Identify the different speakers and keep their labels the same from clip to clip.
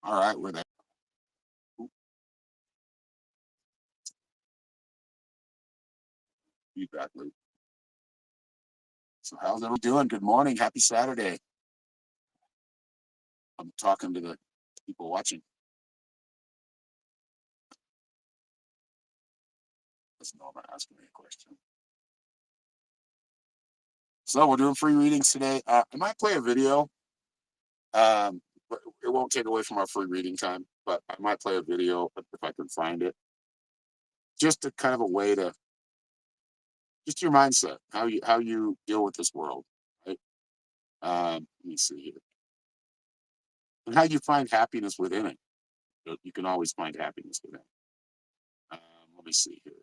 Speaker 1: All right, we're there. Feedback loop. So how's everyone doing? Good morning. Happy Saturday. I'm talking to the people watching. Doesn't know I'm asking me a question. So we're doing free readings today. I might play a video. But it won't take away from our free reading time, but I might play a video if I can find it. Just a kind of a way to just your mindset, how you deal with this world, right? Let me see here. And how you find happiness within it. You can always find happiness within it. Let me see here.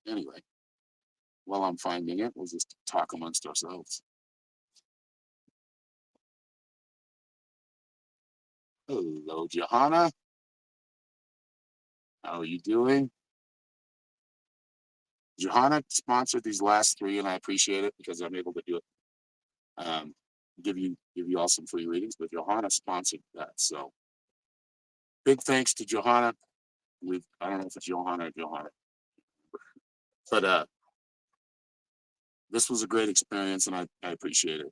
Speaker 1: Anyway, while I'm finding it, we'll just talk amongst ourselves. Hello, Johanna. How are you doing? Johanna sponsored these last three, and I appreciate it because I'm able to do it. Give you all some free readings, but Johanna sponsored that. So big thanks to Johanna. I don't know if it's Johanna or Johanna, but this was a great experience, and I appreciate it.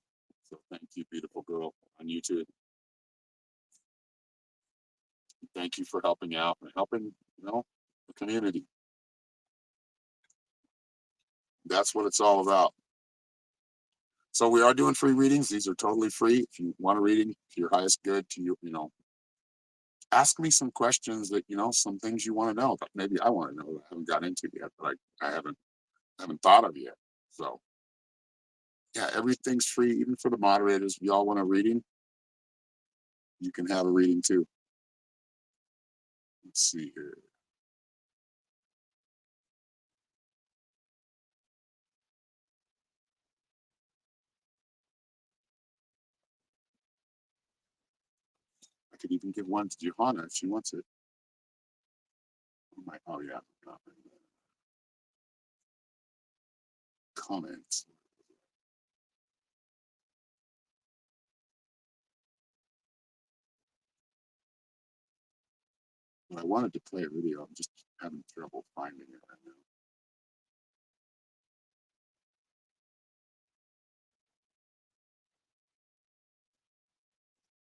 Speaker 1: So thank you, beautiful girl on YouTube. Thank you for helping out and helping, the community. That's what it's all about. So we are doing free readings. These are totally free. If you want a reading to your highest good, to you, ask me some questions that, some things you want to know, but maybe I want to know that I haven't got into yet, but I haven't thought of yet. So yeah, everything's free, even for the moderators. If you all want a reading, you can have a reading too. Let's see here. I could even give one to Johanna if she wants it. Oh yeah. Comments. Well, I wanted to play a video. I'm just having trouble finding it right now.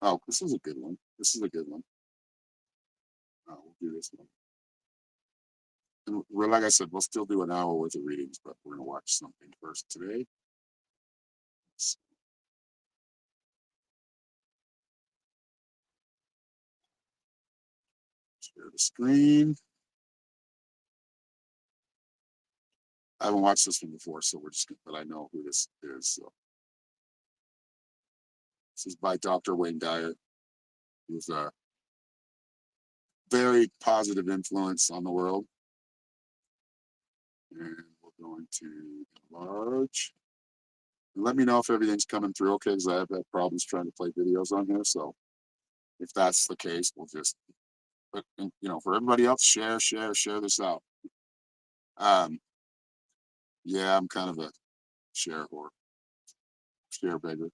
Speaker 1: Oh, this is a good one. This is a good one. We'll do this one. And like I said, we'll still do an hour worth of readings, but we're going to watch something first today. Share the screen. I haven't watched this one before, so but I know who this is. So. This is by Dr. Wayne Dyer. He's a very positive influence on the world. And we're going to enlarge. And let me know if everything's coming through okay, because I have had problems trying to play videos on here. So if that's the case, we'll just, but for everybody else, share this out. Yeah, I'm kind of a share whore, share beggar.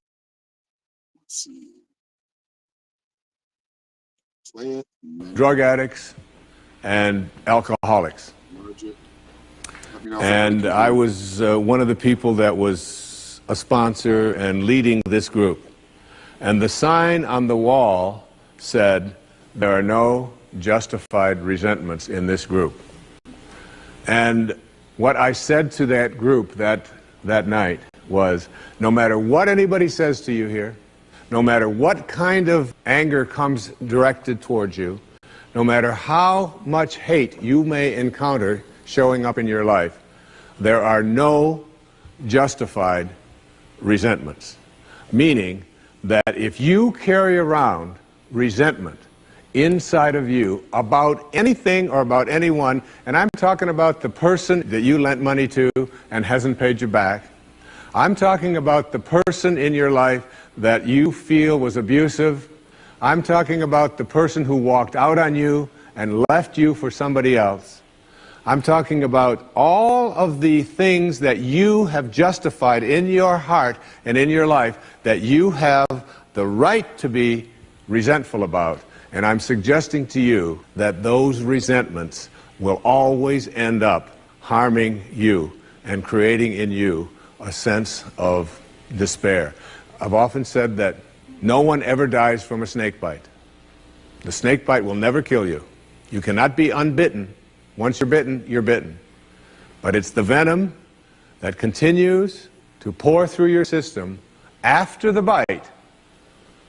Speaker 1: Let's see. Play it.
Speaker 2: Drug addicts and alcoholics. And I was one of the people that was a sponsor and leading this group. And the sign on the wall said, "There are no justified resentments in this group." And what I said to that group that night was, no matter what anybody says to you here, no matter what kind of anger comes directed towards you, no matter how much hate you may encounter showing up in your life, there are no justified resentments. Meaning that if you carry around resentment inside of you about anything or about anyone, and I'm talking about the person that you lent money to and hasn't paid you back, I'm talking about the person in your life that you feel was abusive, I'm talking about the person who walked out on you and left you for somebody else, I'm talking about all of the things that you have justified in your heart and in your life that you have the right to be resentful about. And I'm suggesting to you that those resentments will always end up harming you and creating in you a sense of despair. I've often said that no one ever dies from a snake bite. The snake bite will never kill you. You cannot be unbitten. Once you're bitten, you're bitten. But it's the venom that continues to pour through your system after the bite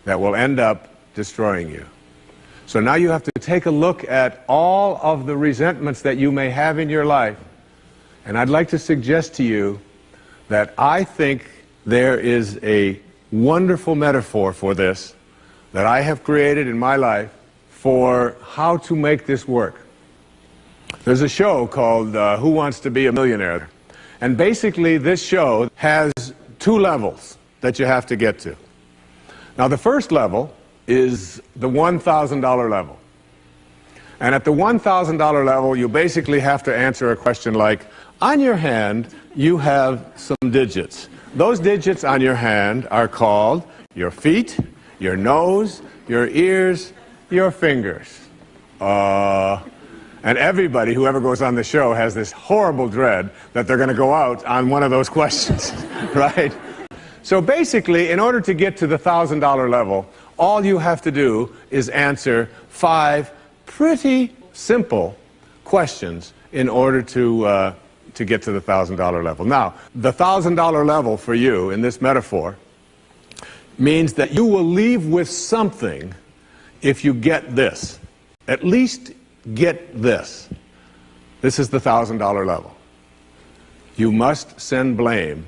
Speaker 2: that will end up destroying you. So now you have to take a look at all of the resentments that you may have in your life. And I'd like to suggest to you that I think there is a wonderful metaphor for this that I have created in my life for how to make this work. There's a show called Who Wants to Be a Millionaire? And basically this show has two levels that you have to get to. Now the first level is the $1,000 level. And at the $1,000 level, you basically have to answer a question like, on your hand, you have some digits. Those digits on your hand are called your feet, your nose, your ears, your fingers. And everybody who ever goes on the show has this horrible dread that they're going to go out on one of those questions, right? So basically, in order to get to the $1,000 level, all you have to do is answer 5 pretty simple questions in order to get to the $1,000 level. Now, the $1,000 level for you in this metaphor means that you will leave with something if you get this. At least get this. This is the $1,000 level. You must send blame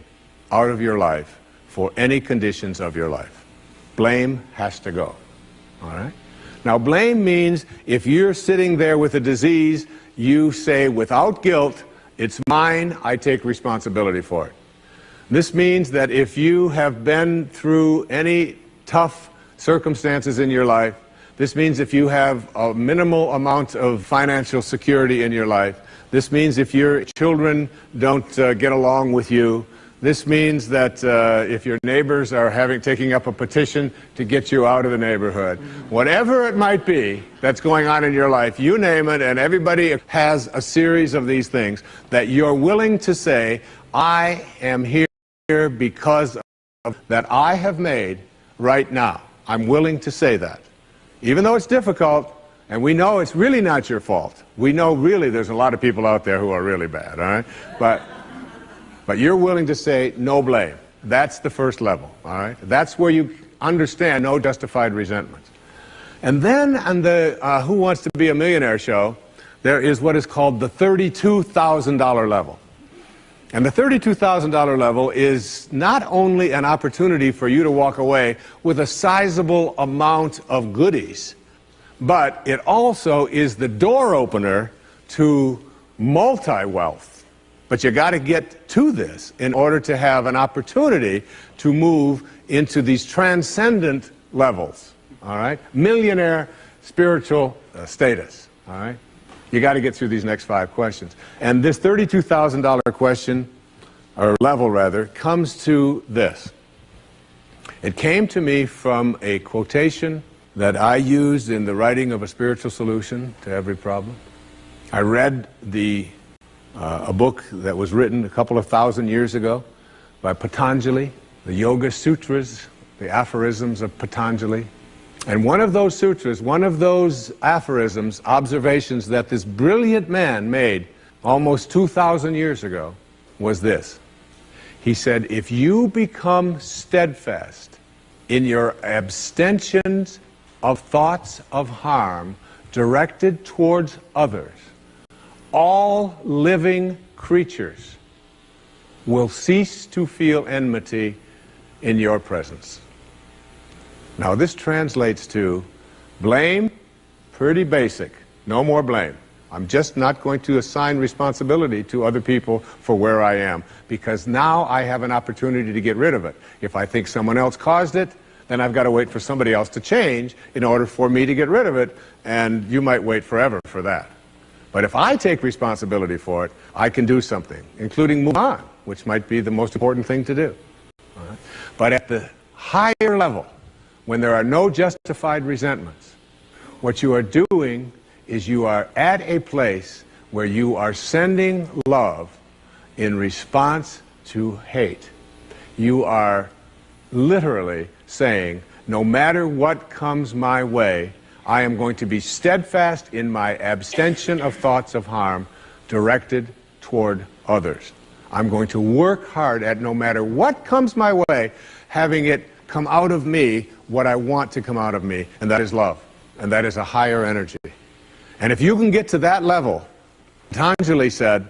Speaker 2: out of your life for any conditions of your life. Blame has to go. All right? Now, blame means if you're sitting there with a disease, you say without guilt, it's mine, I take responsibility for it. This means that if you have been through any tough circumstances in your life, this means if you have a minimal amount of financial security in your life, this means if your children don't get along with you, this means that if your neighbors are taking up a petition to get you out of the neighborhood, whatever it might be that's going on in your life, you name it, and everybody has a series of these things that you're willing to say, I am here because of that I have made right now. I'm willing to say that. Even though it's difficult, and we know it's really not your fault. We know really there's a lot of people out there who are really bad, all right? But you're willing to say no blame. That's the first level, all right? That's where you understand no justified resentment. And then on the Who Wants to Be a Millionaire show, there is what is called the $32,000 level. And the $32,000 level is not only an opportunity for you to walk away with a sizable amount of goodies, but it also is the door opener to multi-wealth. But you got to get to this in order to have an opportunity to move into these transcendent levels, all right? Millionaire spiritual status, all right? You got to get through these next 5 questions. And this $32,000 question, or level rather, comes to this. It came to me from a quotation that I used in the writing of A Spiritual Solution to Every Problem. I read a book that was written a couple of thousand years ago by Patanjali, the Yoga Sutras, the aphorisms of Patanjali. And one of those sutras, one of those aphorisms, observations that this brilliant man made almost 2,000 years ago was this. He said, if you become steadfast in your abstentions of thoughts of harm directed towards others, all living creatures will cease to feel enmity in your presence. Now this translates to blame, pretty basic, no more blame. I'm just not going to assign responsibility to other people for where I am, because now I have an opportunity to get rid of it. If I think someone else caused it, then I've got to wait for somebody else to change in order for me to get rid of it, and you might wait forever for that. But if I take responsibility for it, I can do something, including move on, which might be the most important thing to do. All right? But at the higher level, when there are no justified resentments, what you are doing is you are at a place where you are sending love in response to hate. You are literally saying, no matter what comes my way, I am going to be steadfast in my abstention of thoughts of harm directed toward others. I'm going to work hard at, no matter what comes my way, having it come out of me what I want to come out of me, and that is love, and that is a higher energy. And if you can get to that level, Patanjali said,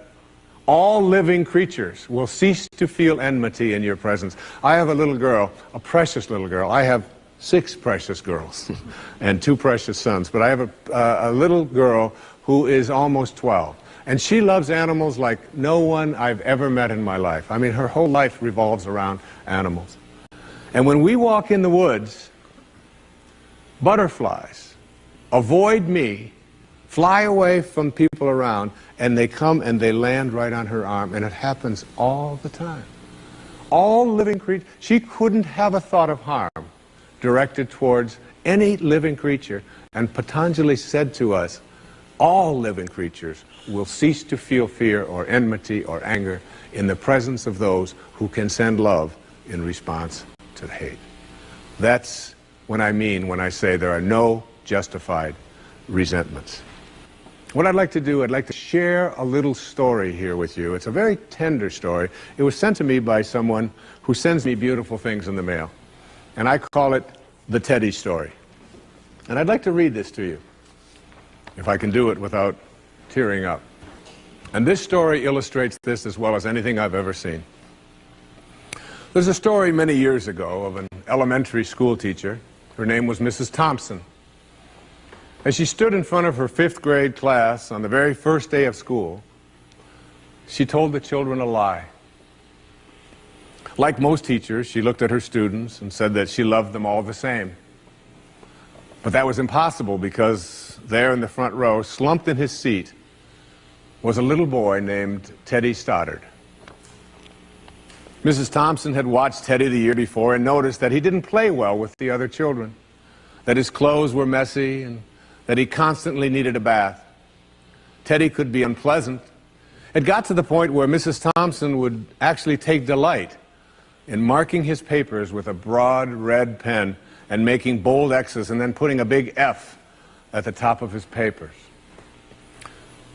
Speaker 2: all living creatures will cease to feel enmity in your presence. I have a little girl, a precious little girl. I have 6 precious girls and 2 precious sons, but I have a little girl who is almost 12. And she loves animals like no one I've ever met in my life. I mean, her whole life revolves around animals. And when we walk in the woods, butterflies avoid me, fly away from people around, and they come and they land right on her arm, and it happens all the time. All living creatures, she couldn't have a thought of harm directed towards any living creature, and Patanjali said to us, all living creatures will cease to feel fear or enmity or anger in the presence of those who can send love in response to hate. That's what I mean when I say there are no justified resentments. What I'd like to do, I'd like to share a little story here with you. It's a very tender story. It was sent to me by someone who sends me beautiful things in the mail. And I call it the Teddy story. And I'd like to read this to you, if I can do it without tearing up. And this story illustrates this as well as anything I've ever seen. There's a story many years ago of an elementary school teacher. Her name was Mrs. Thompson. As she stood in front of her 5th grade class on the very first day of school, she told the children a lie. Like most teachers, she looked at her students and said that she loved them all the same. But that was impossible because there in the front row, slumped in his seat, was a little boy named Teddy Stoddard. Mrs. Thompson had watched Teddy the year before and noticed that he didn't play well with the other children, that his clothes were messy, and that he constantly needed a bath. Teddy could be unpleasant. It got to the point where Mrs. Thompson would actually take delight in marking his papers with a broad red pen and making bold X's and then putting a big F at the top of his papers.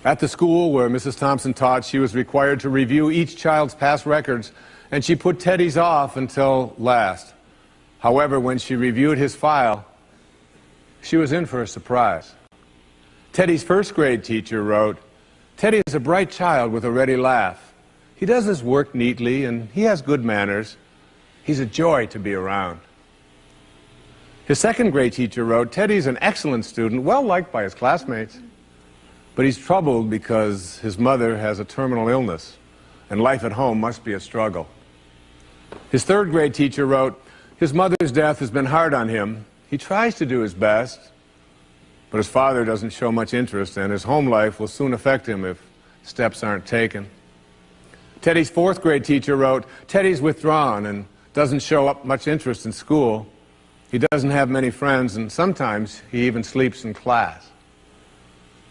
Speaker 2: At the school where Mrs. Thompson taught, she was required to review each child's past records, and she put Teddy's off until last. However, when she reviewed his file, she was in for a surprise. Teddy's 1st grade teacher wrote, "Teddy is a bright child with a ready laugh. He does his work neatly and he has good manners. He's a joy to be around." His 2nd grade teacher wrote, "Teddy's an excellent student, well liked by his classmates, but he's troubled because his mother has a terminal illness and life at home must be a struggle." His 3rd grade teacher wrote, "His mother's death has been hard on him. He tries to do his best, but his father doesn't show much interest, and his home life will soon affect him if steps aren't taken." Teddy's 4th grade teacher wrote, "Teddy's withdrawn and doesn't show up much interest in school. He doesn't have many friends, and sometimes he even sleeps in class."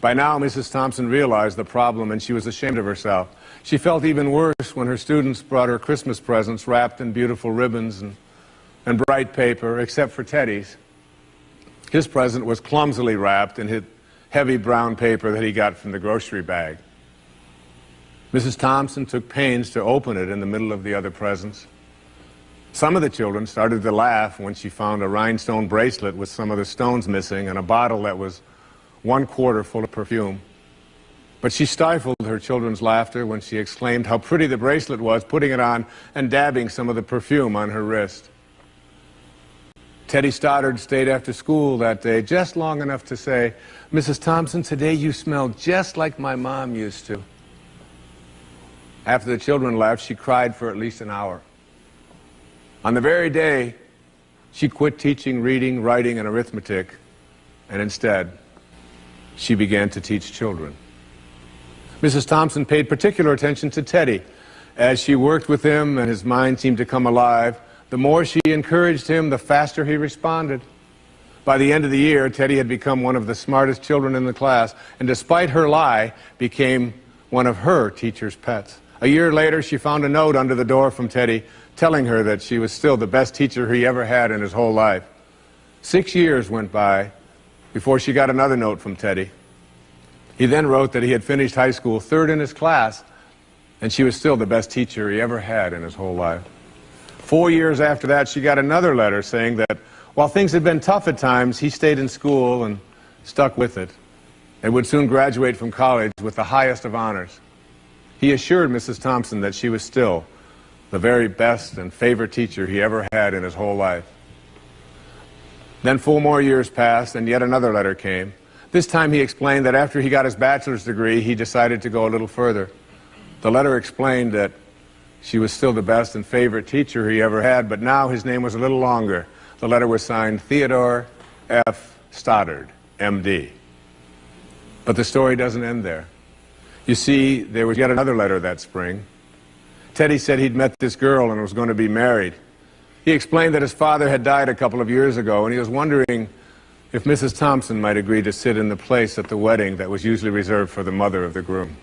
Speaker 2: By now, Mrs. Thompson realized the problem, and she was ashamed of herself. She felt even worse when her students brought her Christmas presents wrapped in beautiful ribbons and bright paper, except for Teddy's. His present was clumsily wrapped in heavy brown paper that he got from the grocery bag. Mrs. Thompson took pains to open it in the middle of the other presents. Some of the children started to laugh when she found a rhinestone bracelet with some of the stones missing and a bottle that was 1/4 full of perfume. But she stifled her children's laughter when she exclaimed how pretty the bracelet was, putting it on and dabbing some of the perfume on her wrist. Teddy Stoddard stayed after school that day just long enough to say, "Mrs. Thompson, today you smell just like my mom used to." After the children left, she cried for at least an hour. On the very day, she quit teaching reading, writing, and arithmetic, and instead, she began to teach children. Mrs. Thompson paid particular attention to Teddy. As she worked with him and his mind seemed to come alive, the more she encouraged him, the faster he responded. By the end of the year, Teddy had become one of the smartest children in the class, and despite her lie, became one of her teacher's pets. A year later, she found a note under the door from Teddy telling her that she was still the best teacher he ever had in his whole life. 6 years went by before she got another note from Teddy. He then wrote that he had finished high school third in his class, and she was still the best teacher he ever had in his whole life. 4 years after that, she got another letter saying that while things had been tough at times, he stayed in school and stuck with it, and would soon graduate from college with the highest of honors. He assured Mrs. Thompson that she was still the very best and favorite teacher he ever had in his whole life. Then 4 more years passed, and yet another letter came. This time he explained that after he got his bachelor's degree, he decided to go a little further. The letter explained that she was still the best and favorite teacher he ever had, but now his name was a little longer. The letter was signed Theodore F. Stoddard, M.D. But the story doesn't end there. You see, there was yet another letter that spring. Teddy said he'd met this girl and was going to be married. He explained that his father had died a couple of years ago, and he was wondering if Mrs. Thompson might agree to sit in the place at the wedding that was usually reserved for the mother of the groom.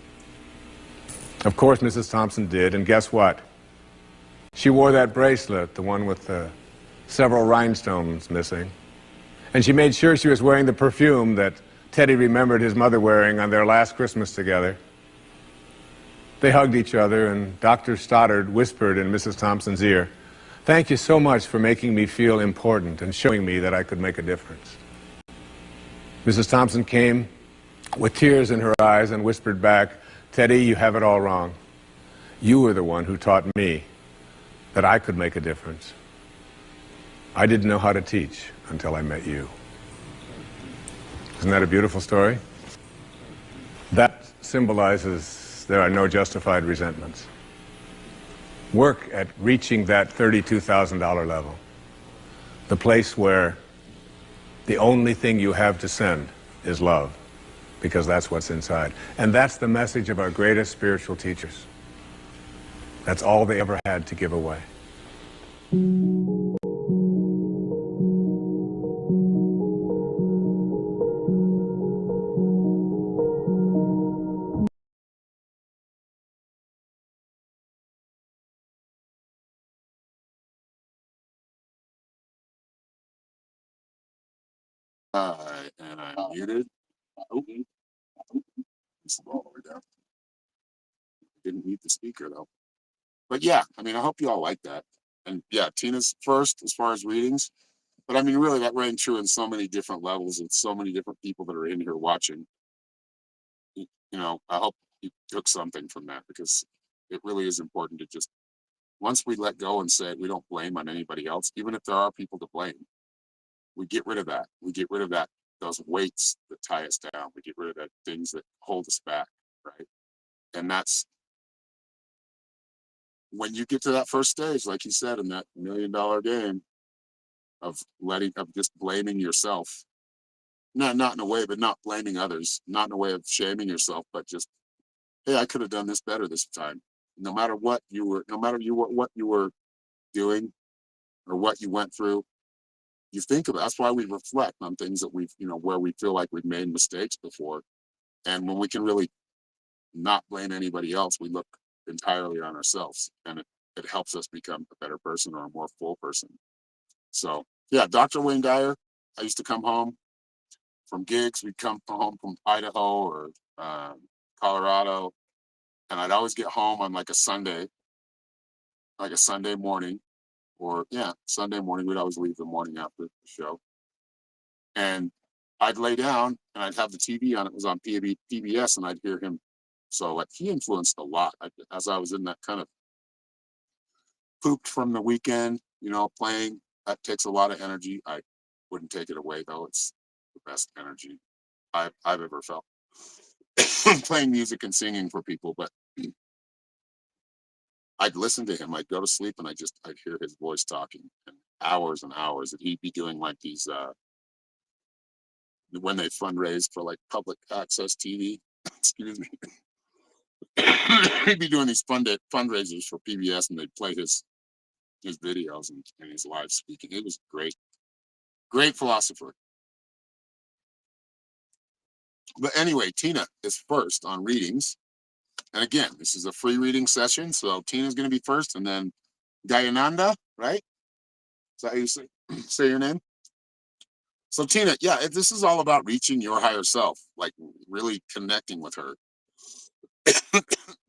Speaker 2: Of course, Mrs. Thompson did, and guess what? She wore that bracelet, the one with the several rhinestones missing. And she made sure she was wearing the perfume that Teddy remembered his mother wearing on their last Christmas together. They hugged each other, and Dr. Stoddard whispered in Mrs. Thompson's ear, "Thank you so much for making me feel important and showing me that I could make a difference." Mrs. Thompson came with tears in her eyes and whispered back, "Teddy, you have it all wrong. You were the one who taught me that I could make a difference. I didn't know how to teach until I met you." Isn't that a beautiful story? That symbolizes there are no justified resentments. Work at reaching that $32,000 level, the place where the only thing you have to send is love, because that's what's inside. And that's the message of our greatest spiritual teachers. That's all they ever had to give away.
Speaker 1: All right, and I'm muted. Oh, it's all the way down. Didn't mute the speaker though. But yeah, I mean, I hope you all like that. And yeah, Tina's first as far as readings. But I mean, really, that rang true in so many different levels and so many different people that are in here watching. You know, I hope you took something from that, because it really is important to just, once we let go and say we don't blame on anybody else, even if there are people to blame, we get rid of that. We get rid of that, those weights that tie us down. We get rid of that things that hold us back, right? And that's when you get to that first stage, like you said, in that $1 million game of just blaming yourself. Not in a way, but not blaming others, not in a way of shaming yourself, but just, hey, I could have done this better this time. No matter what you were, what you were doing or what you went through, you think of it. That's why we reflect on things that we've, where we feel like we've made mistakes before. And when we can really not blame anybody else, we look entirely on ourselves, and it helps us become a better person or a more full person. So yeah, Dr. Wayne Dyer, I used to come home from gigs. We'd come home from Idaho or Colorado, and I'd always get home on like a Sunday morning, or Sunday morning. We'd always leave the morning after the show, and I'd lay down and I'd have the TV on. It was on PBS, and I'd hear him. So like he influenced a lot. As I was in that kind of pooped from the weekend, playing. That takes a lot of energy. I wouldn't take it away though. It's the best energy I've ever felt. Playing music and singing for people, but I'd listen to him. I'd go to sleep and I'd hear his voice talking, and hours and hours. And he'd be doing like these when they fundraised for like public access TV. Excuse me. he'd be doing these fundraisers for PBS, and they'd play his videos and his live speaking. It was great philosopher. But anyway, Tina is first on readings. And again, this is a free reading session. So Tina's going to be first, and then Gayananda, right? Is that how you say your name? So Tina, yeah, this is all about reaching your higher self, like really connecting with her.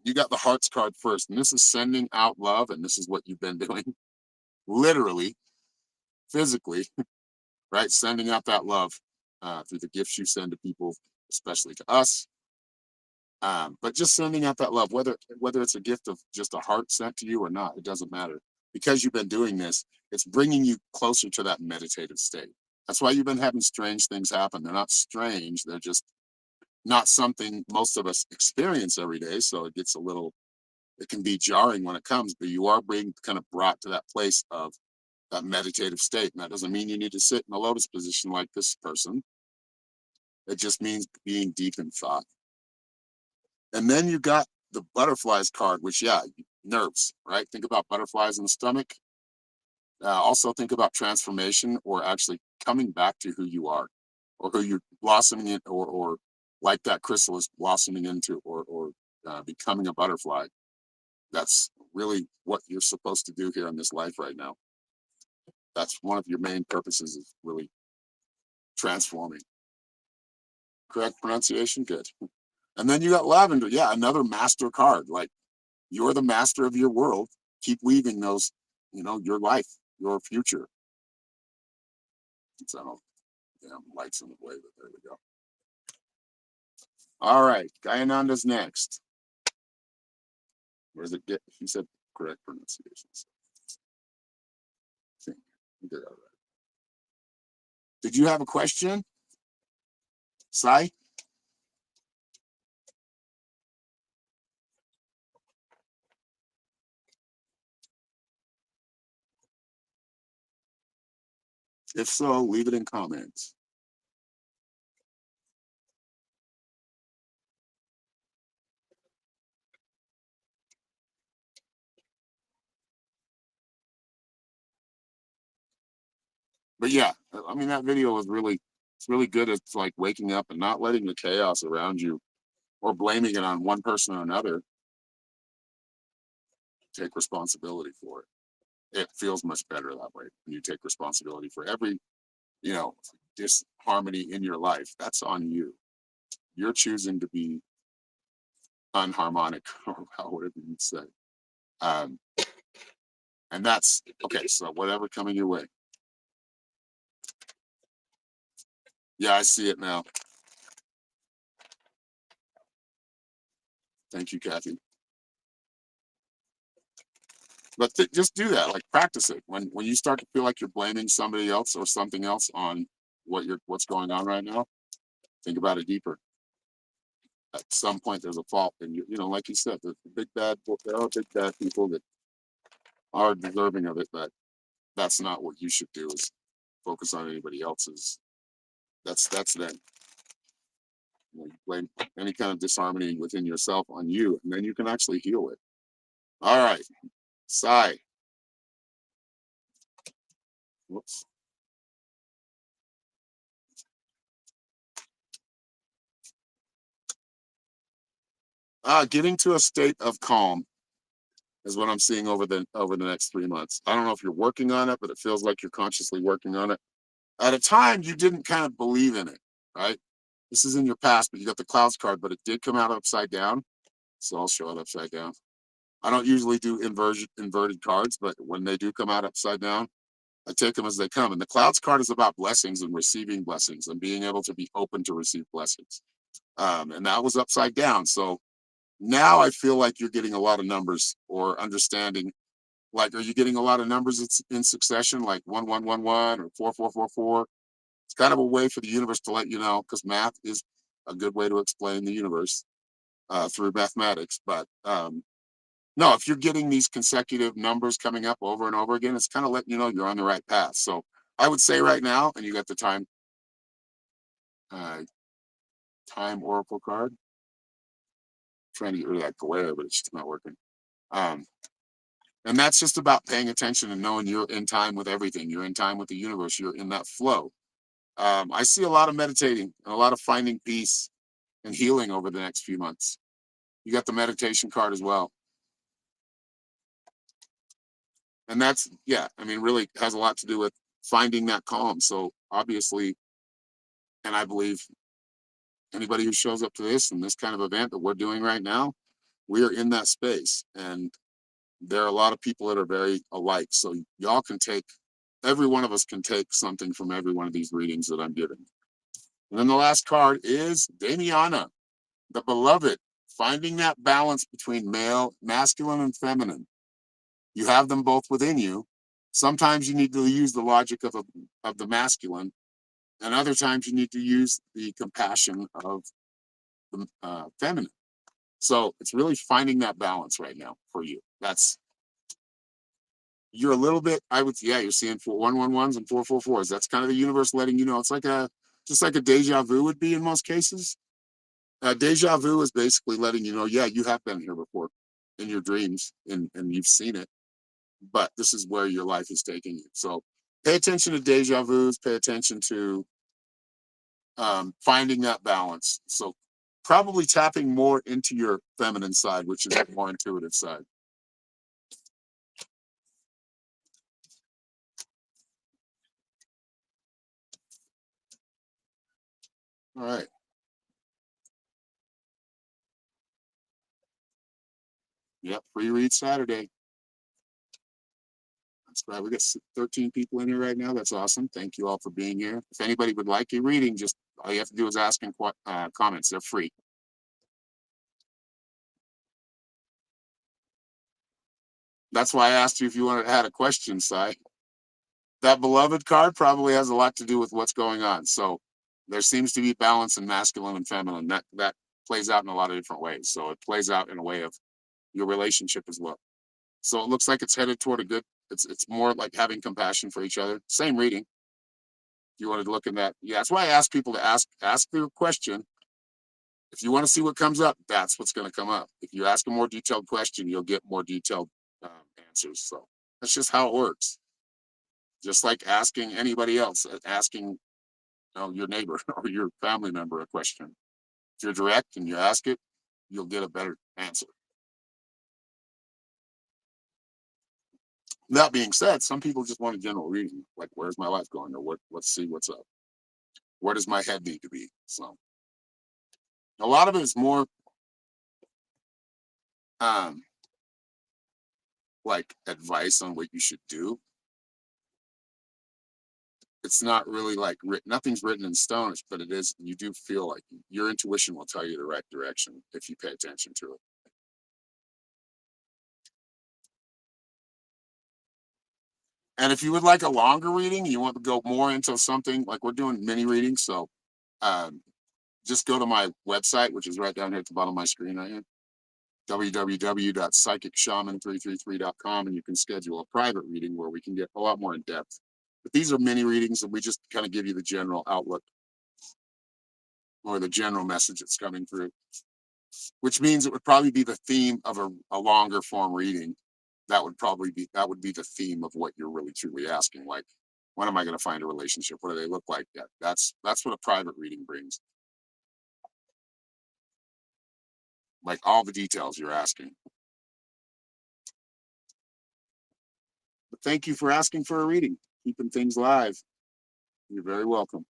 Speaker 1: You got the hearts card first, and this is sending out love, and this is what you've been doing, literally, physically, right? Sending out that love through the gifts you send to people, especially to us. But just sending out that love, whether it's a gift of just a heart sent to you or not, it doesn't matter. Because you've been doing this, it's bringing you closer to that meditative state. That's why you've been having strange things happen. They're not strange. They're just not something most of us experience every day. So it can be jarring when it comes, but you are being kind of brought to that place of that meditative state. And that doesn't mean you need to sit in a lotus position like this person. It just means being deep in thought. And then you got the butterflies card, which, yeah, nerves, right? Think about butterflies in the stomach. Also think about transformation, or actually coming back to who you are, or who you're blossoming in, or like that chrysalis blossoming into, or becoming a butterfly. That's really what you're supposed to do here in this life right now. That's one of your main purposes, is really transforming. Correct pronunciation? Good. And then you got lavender. Yeah, another master card. Like, you're the master of your world. Keep weaving those, your life, your future. So, lights in the way, but there we go. All right, Gayananda's next. Where does it get? He said correct pronunciations. I think you did all right. Did you have a question, Sai? If so, leave it in comments. But yeah, I mean, that video was it's really good. It's like waking up and not letting the chaos around you or blaming it on one person or another. Take responsibility for it. It feels much better that way when you take responsibility for every, disharmony in your life. That's on you. You're choosing to be unharmonic, or whatever you'd say. And that's okay. So whatever coming your way. Yeah, I see it now. Thank you, Kathy. But just do that, like practice it. When you start to feel like you're blaming somebody else or something else on what's going on right now, think about it deeper. At some point, there's a fault, and like you said, there are big bad people that are deserving of it, but that's not what you should do. Is focus on anybody else's. That's them. You blame any kind of disharmony within yourself on you, and then you can actually heal it. All right, Sai. Whoops. Getting to a state of calm is what I'm seeing over the next 3 months. I don't know if you're working on it, but it feels like you're consciously working on it. At a time, you didn't kind of believe in it, right? This is in your past, but you got the clouds card, but it did come out upside down. So I'll show it upside down. I don't usually do inverted cards, but when they do come out upside down, I take them as they come. And the clouds card is about blessings and receiving blessings and being able to be open to receive blessings. And that was upside down. So now I feel like you're getting a lot of numbers, or understanding. Like, are you getting a lot of numbers in succession, like 1111 or 4444? It's kind of a way for the universe to let you know, because math is a good way to explain the universe through mathematics. But no, if you're getting these consecutive numbers coming up over and over again, it's kind of letting you know you're on the right path. So I would say right now, and you got the time oracle card. trying to get rid of that glare, but it's just not working. And that's just about paying attention and knowing you're in time with everything. You're in time with the universe. You're in that flow. I see a lot of meditating and a lot of finding peace and healing over the next few months. You got the meditation card as well. And that's, yeah, I mean, really has a lot to do with finding that calm. So obviously, and I believe anybody who shows up to this and this kind of event that we're doing right now, we are in that space. And there are a lot of people that are very alike. So y'all can take, every one of us can take something from every one of these readings that I'm giving. And then the last card is Damiana, the beloved, finding that balance between male, masculine, and feminine. You have them both within you. Sometimes you need to use the logic of the masculine, and other times you need to use the compassion of the feminine. So it's really finding that balance right now for you. That's, you're a little bit, I would, yeah, you're seeing 111s and 444s. That's kind of the universe letting you know. It's like just like a deja vu would be in most cases. Deja vu is basically letting you know, yeah, you have been here before in your dreams and you've seen it, but this is where your life is taking you. So pay attention to deja vus, pay attention to finding that balance. So probably tapping more into your feminine side, which is the more intuitive side. All right. Yep, free read Saturday. That's right. We got 13 people in here right now. That's awesome. Thank you all for being here. If anybody would like a reading, just all you have to do is ask in comments. They're free. That's why I asked you if you had a question, Sai. That beloved card probably has a lot to do with what's going on. So there seems to be balance in masculine and feminine. That plays out in a lot of different ways. So it plays out in a way of your relationship as well. So it looks like it's headed toward a good, it's more like having compassion for each other. Same reading. If you wanted to look in that, yeah, that's why I ask people to ask their question. If you want to see what comes up, that's what's going to come up. If you ask a more detailed question, you'll get more detailed answers. So that's just how it works. Just like asking anybody else, asking your neighbor or your family member a question. If you're direct and you ask it, you'll get a better answer. That being said, some people just want a general reading, like where's my life going, or let's see what's up. Where does my head need to be? So a lot of it is more um like advice on what you should do. It's not really like nothing's written in stone, but it is, you do feel like your intuition will tell you the right direction if you pay attention to it. And if you would like a longer reading, you want to go more into something like we're doing mini readings. So um, just go to my website, which is right down here at the bottom of my screen right here, www.psychicshaman333.com, and you can schedule a private reading where we can get a lot more in depth. But these are mini readings and we just kind of give you the general outlook or the general message that's coming through, which means it would probably be the theme of a longer form reading. That would be the theme of what you're really truly asking. Like, when am I going to find a relationship? What do they look like? That's what a private reading brings. Like all the details you're asking. But thank you for asking for a reading, keeping things live. You're very welcome.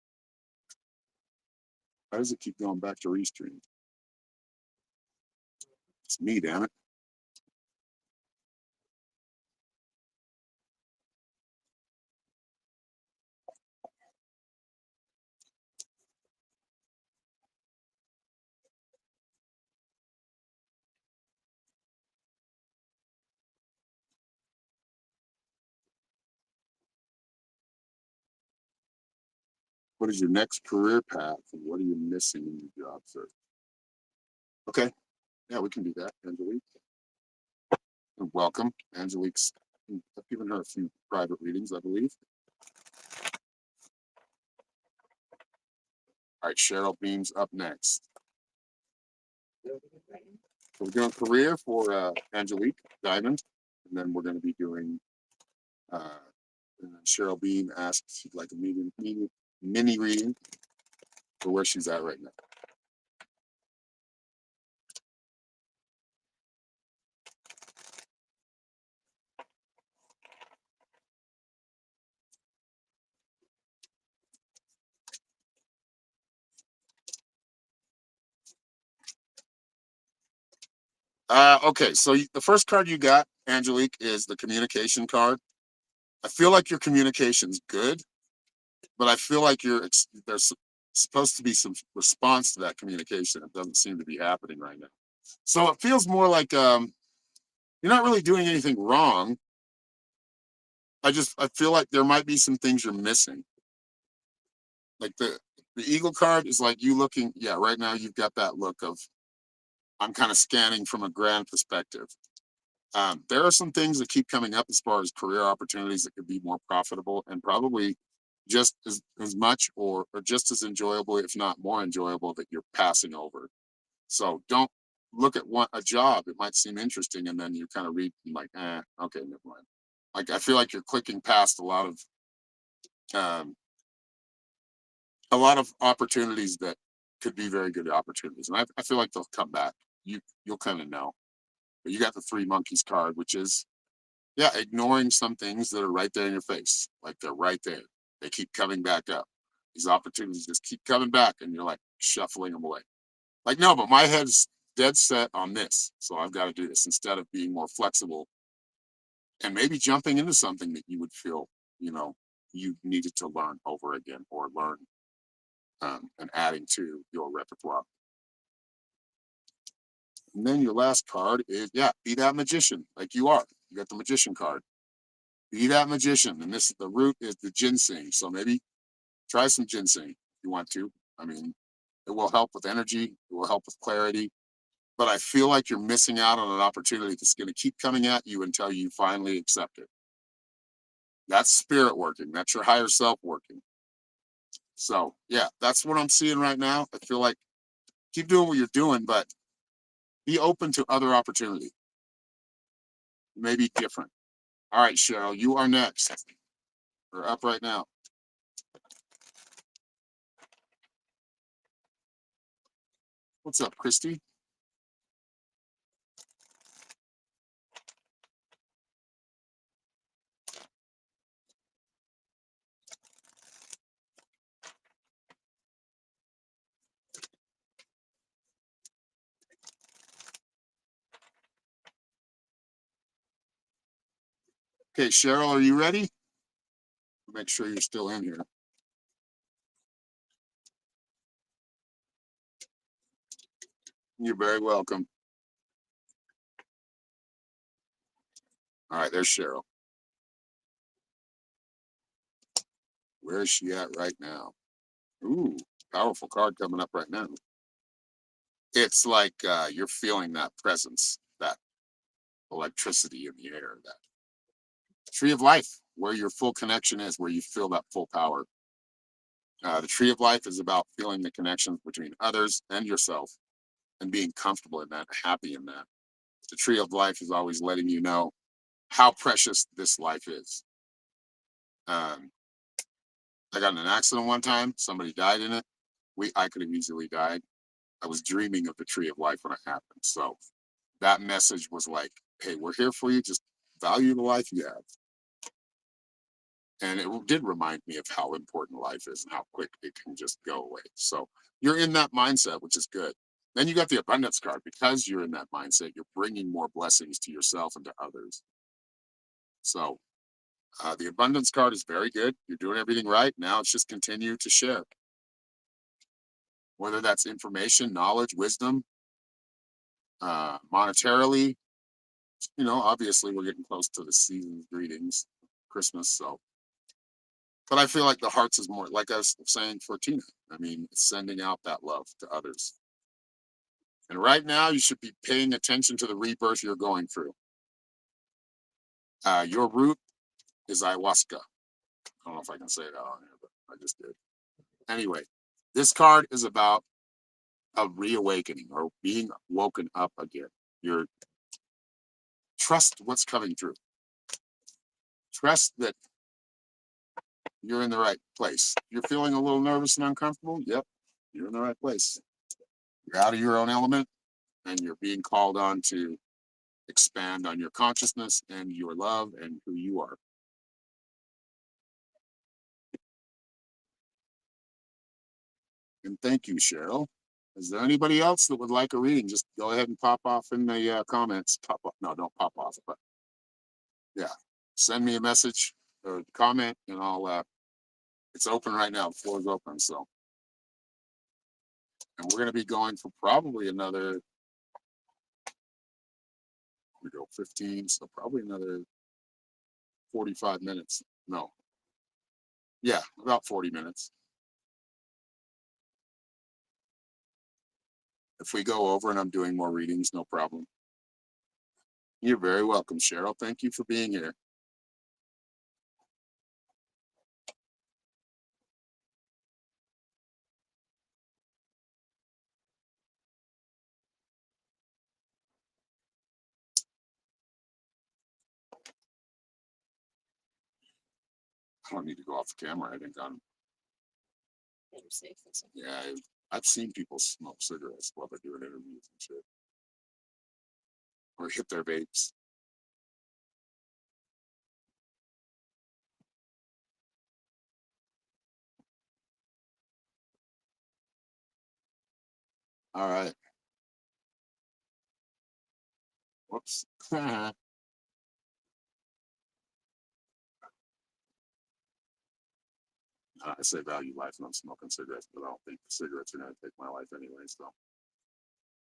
Speaker 1: Why does it keep going back to restream? It's me, damn it. What is your next career path and what are you missing in your job search? Okay. Yeah, we can do that, Angelique. Welcome, Angelique's. I've given her a few private readings, I believe. All right, Cheryl Beams up next. So we're doing career for Angelique Diamond, and then we're going to be doing. And then Cheryl Bean asked if she'd like a mini reading for where she's at right now. Okay, so the first card you got, Angelique, is the communication card. I feel like your communication's good, but I feel like there's supposed to be some response to that communication. It doesn't seem to be happening right now. So it feels more like you're not really doing anything wrong. I feel like there might be some things you're missing. Like the Eagle card is like you looking, yeah, right now you've got that look of I'm kind of scanning from a grand perspective. There are some things that keep coming up as far as career opportunities that could be more profitable and probably just as much or just as enjoyable, if not more enjoyable, that you're passing over. So don't look at a job. It might seem interesting, and then you kind of read like, okay, never mind. Like I feel like you're clicking past um, a lot of opportunities that could be very good opportunities, and I feel like they'll come back. You'll kind of know. But you got the Three Monkeys card, which is yeah, ignoring some things that are right there in your face. Like they're right there. They keep coming back up. These opportunities just keep coming back, and you're like shuffling them away. Like, no, but my head's dead set on this. So I've got to do this instead of being more flexible and maybe jumping into something that you would feel, you needed to learn over again or learn and adding to your repertoire. And then your last card is, yeah, be that magician like you are. You got the magician card. Be that magician. And the root is the ginseng. So maybe try some ginseng if you want to. I mean, it will help with energy, it will help with clarity. But I feel like you're missing out on an opportunity that's going to keep coming at you until you finally accept it. That's spirit working. That's your higher self working. So, yeah, that's what I'm seeing right now. I feel like keep doing what you're doing, but be open to other opportunity. Maybe different. All right, Cheryl, you are next. We're up right now. What's up, Christy? Okay, Cheryl, are you ready? Make sure you're still in here. You're very welcome. All right, there's Cheryl. Where is she at right now? Ooh, powerful card coming up right now. It's like you're feeling that presence, that electricity in the air, that tree of life, where your full connection is, where you feel that full power. The tree of life is about feeling the connections between others and yourself and being comfortable in that, happy in that. The tree of life is always letting you know how precious this life is. Um, I got in an accident one time. Somebody died in it. I could have easily died. I was dreaming of the tree of life when it happened. So that message was like, hey, we're here for you. Just value the life you have. And it did remind me of how important life is and how quick it can just go away. So you're in that mindset, which is good. Then you got the abundance card. Because you're in that mindset, you're bringing more blessings to yourself and to others. So the abundance card is very good. You're doing everything right. Now it's just continue to share. Whether that's information, knowledge, wisdom, monetarily, obviously we're getting close to the season's greetings, Christmas. So, but I feel like the hearts is more, like I was saying for Tina. I mean, it's sending out that love to others. And right now, you should be paying attention to the rebirth you're going through. Your root is ayahuasca. I don't know if I can say that on here, but I just did. Anyway, this card is about a reawakening or being woken up again. You're trust what's coming through. Trust that you're in the right place. You're feeling a little nervous and uncomfortable. Yep, you're in the right place. You're out of your own element, and you're being called on to expand on your consciousness and your love and who you are. And thank you, Cheryl. Is there anybody else that would like a reading? Just go ahead and pop off in the comments. Pop up. No, don't pop off. But yeah, send me a message or comment, and I'll. It's open right now. The floor is open. So, and we're going to be going for probably another. We go 15, so probably another 45 minutes. No. Yeah, about 40 minutes. If we go over and I'm doing more readings, no problem. You're very welcome, Cheryl. Thank you for being here. I don't need to go off the camera. I think I'm
Speaker 3: Better safe than sorry.
Speaker 1: yeah, I've seen people smoke cigarettes while they're doing interviews and shit. Or hit their vapes. All right. Whoops. I say value life and I'm smoking cigarettes, but I don't think cigarettes are gonna take my life anyway, so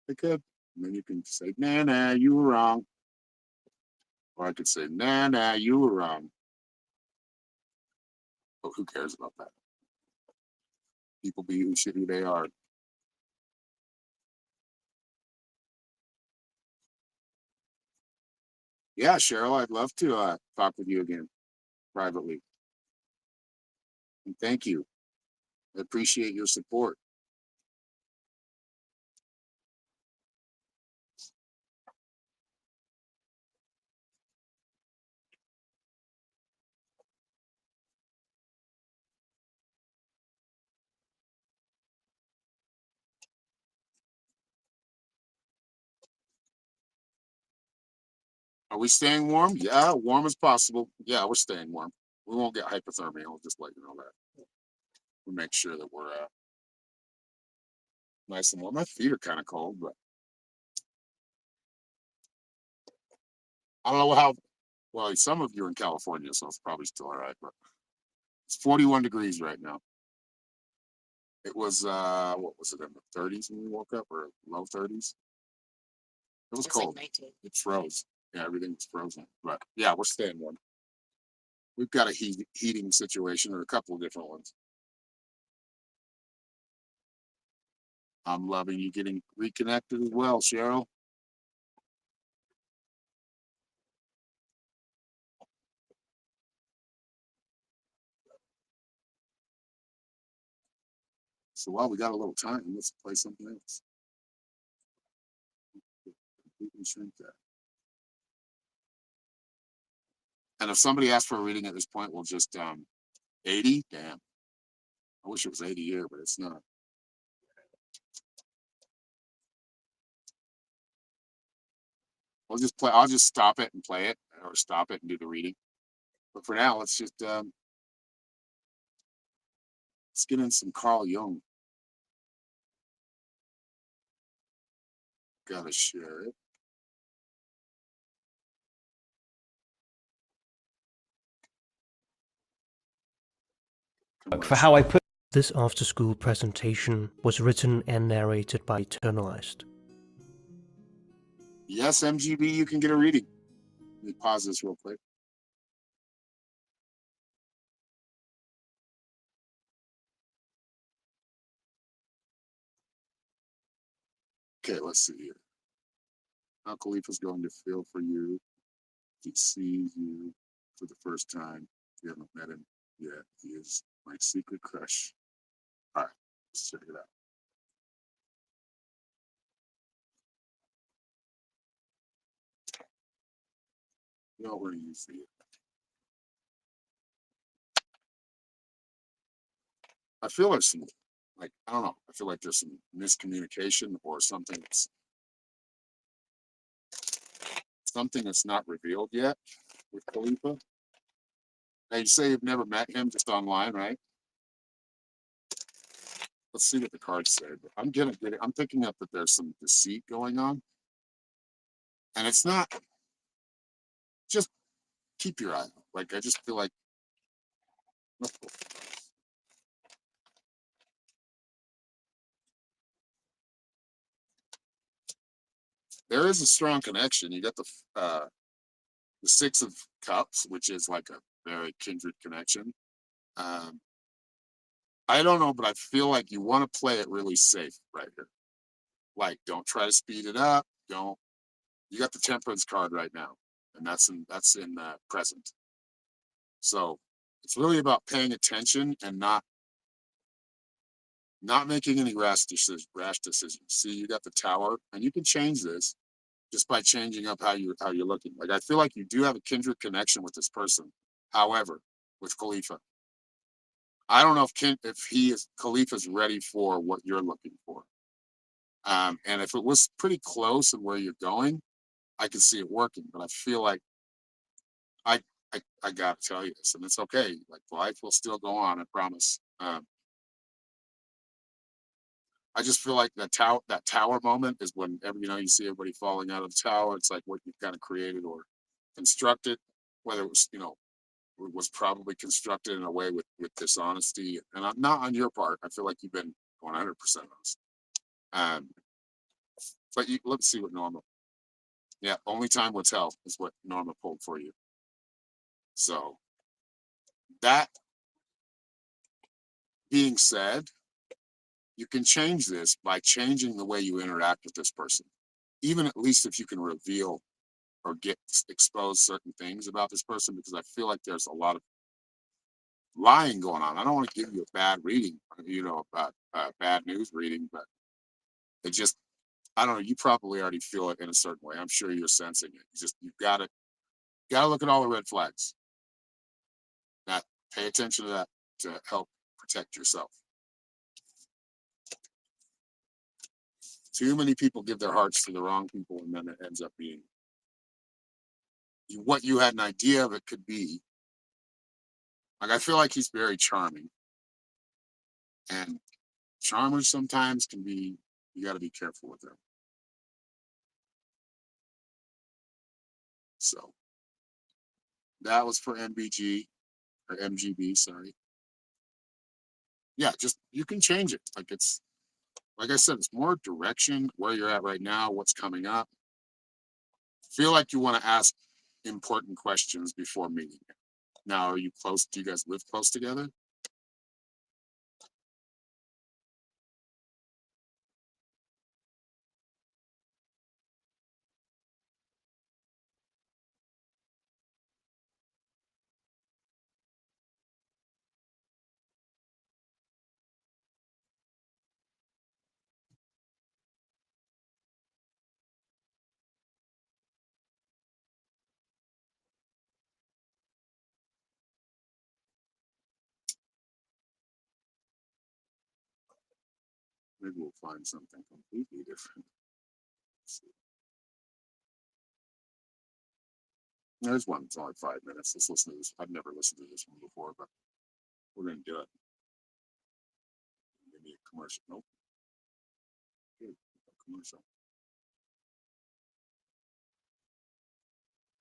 Speaker 1: they could. And then you can say, nah, you were wrong. Or I could say, nah, you were wrong. But who cares about that? People be who shit who they are. Yeah, Cheryl, I'd love to talk with you again privately. And thank you. I appreciate your support. Are we staying warm? Yeah, warm as possible. Yeah, we're staying warm. We won't get hypothermia. I'll just let you know that. We'll make sure that we're nice and warm. My feet are kind of cold, but I don't know how. Well, some of you are in California, so it's probably still all right. But it's 41 degrees right now. It was what was it in the 30s when we woke up, or low 30s? It was
Speaker 3: It's like
Speaker 1: cold.
Speaker 3: 19.
Speaker 1: It froze. Yeah, everything's frozen. But yeah, we're staying warm. We've got a heating situation, or a couple of different ones. I'm loving you getting reconnected as well, Cheryl. So while we got a little time, let's play something else. Completely shrink that. And if somebody asks for a reading at this point, we'll just 80. Damn, I wish it was 80 here, but it's not. We'll just play. I'll just stop it and play it, or stop it and do the reading. But for now, let's just let's get in some Carl Jung. Gotta share it.
Speaker 4: For how I put
Speaker 5: This after-school presentation was written and narrated by Eternalized.
Speaker 1: Yes, MGB, you can get a reading. Let me pause this real quick. Okay, let's see here. Al Khalifa's going to feel for you. He sees you for the first time. You haven't met him yet. He is my secret crush. All right, let's check it out. You know, we're going to use the. I feel there's some, like, I don't know. I feel like there's some miscommunication or something that's not revealed yet with Khalifa. Now you say you've never met him, just online, right? Let's see what the cards say. But I'm picking up that there's some deceit going on, and it's not. Just keep your eye out. Like, I just feel like. There is a strong connection. You got the Six of Cups, which is like a very kindred connection. I don't know, but I feel like you want to play it really safe right here. Like, don't try to speed it up. Don't. You got the Temperance card right now, and that's in present. So it's really about paying attention and not making any rash decisions. See, you got the Tower, and you can change this just by changing up how you're looking. Like, I feel like you do have a kindred connection with this person. However, with Khalifa, I don't know if Khalifa's ready for what you're looking for. And if it was pretty close and where you're going, I can see it working. But I feel like I gotta tell you this, and it's okay. Like, life will still go on, I promise. I just feel like that tower moment is whenever, you see everybody falling out of the tower. It's like what you've kind of created or constructed, whether it was, it was probably constructed in a way with dishonesty, and I'm not on your part. I feel like you've been 100% honest. But let's see what Norma. Yeah, only time will tell is what Norma pulled for you. So that being said, you can change this by changing the way you interact with this person. Even at least if you can reveal or expose certain things about this person, because I feel like there's a lot of lying going on. I don't want to give you a bad reading, about bad news reading, but it just, I don't know. You probably already feel it in a certain way. I'm sure you're sensing it. You've got to look at all the red flags. Now, pay attention to that to help protect yourself. Too many people give their hearts to the wrong people, and then it ends up being what you had an idea of it could be. Like, I feel like he's very charming, and charmers sometimes can be, you got to be careful with them. So that was for MBG or MGB, sorry. Yeah, just, you can change it. Like I said, it's more direction, where you're at right now, what's coming up. Feel like you want to ask important questions before meeting. Now, are you close? Do you guys live close together? Maybe we'll find something completely different. There's one. It's only 5 minutes. Let's listen to this. I've never listened to this one before, but we're going to do it. Maybe a commercial. Nope. Okay, commercial.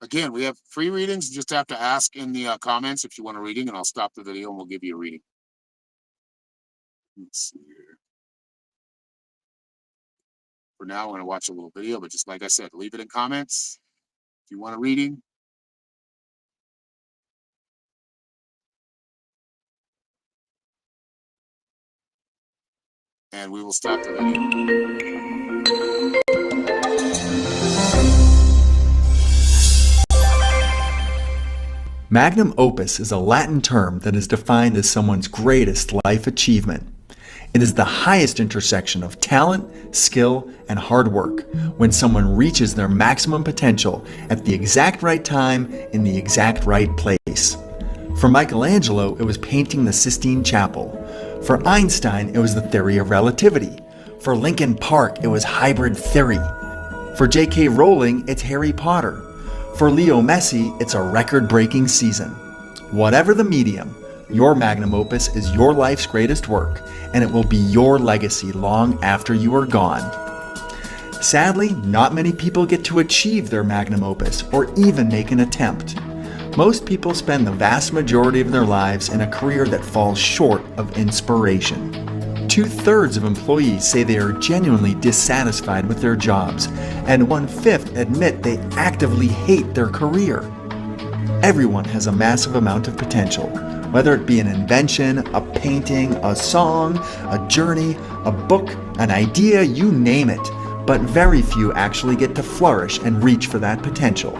Speaker 1: Again, we have free readings. You just have to ask in the comments if you want a reading, and I'll stop the video and we'll give you a reading. Let's see here. For now, I'm going to watch a little video, but just like I said, leave it in comments if you want a reading. And we will stop the video.
Speaker 4: Magnum opus is a Latin term that is defined as someone's greatest life achievement. It is the highest intersection of talent, skill, and hard work when someone reaches their maximum potential at the exact right time in the exact right place. For Michelangelo, it was painting the Sistine Chapel. For Einstein, it was the theory of relativity. For Linkin Park, it was hybrid theory. For J.K. Rowling, it's Harry Potter. For Leo Messi, it's a record-breaking season. Whatever the medium, your magnum opus is your life's greatest work, and it will be your legacy long after you are gone. Sadly, not many people get to achieve their magnum opus or even make an attempt. Most people spend the vast majority of their lives in a career that falls short of inspiration. 2/3 of employees say they are genuinely dissatisfied with their jobs, and 1/5 admit they actively hate their career. Everyone has a massive amount of potential, whether it be an invention, a painting, a song, a journey, a book, an idea, you name it, but very few actually get to flourish and reach for that potential.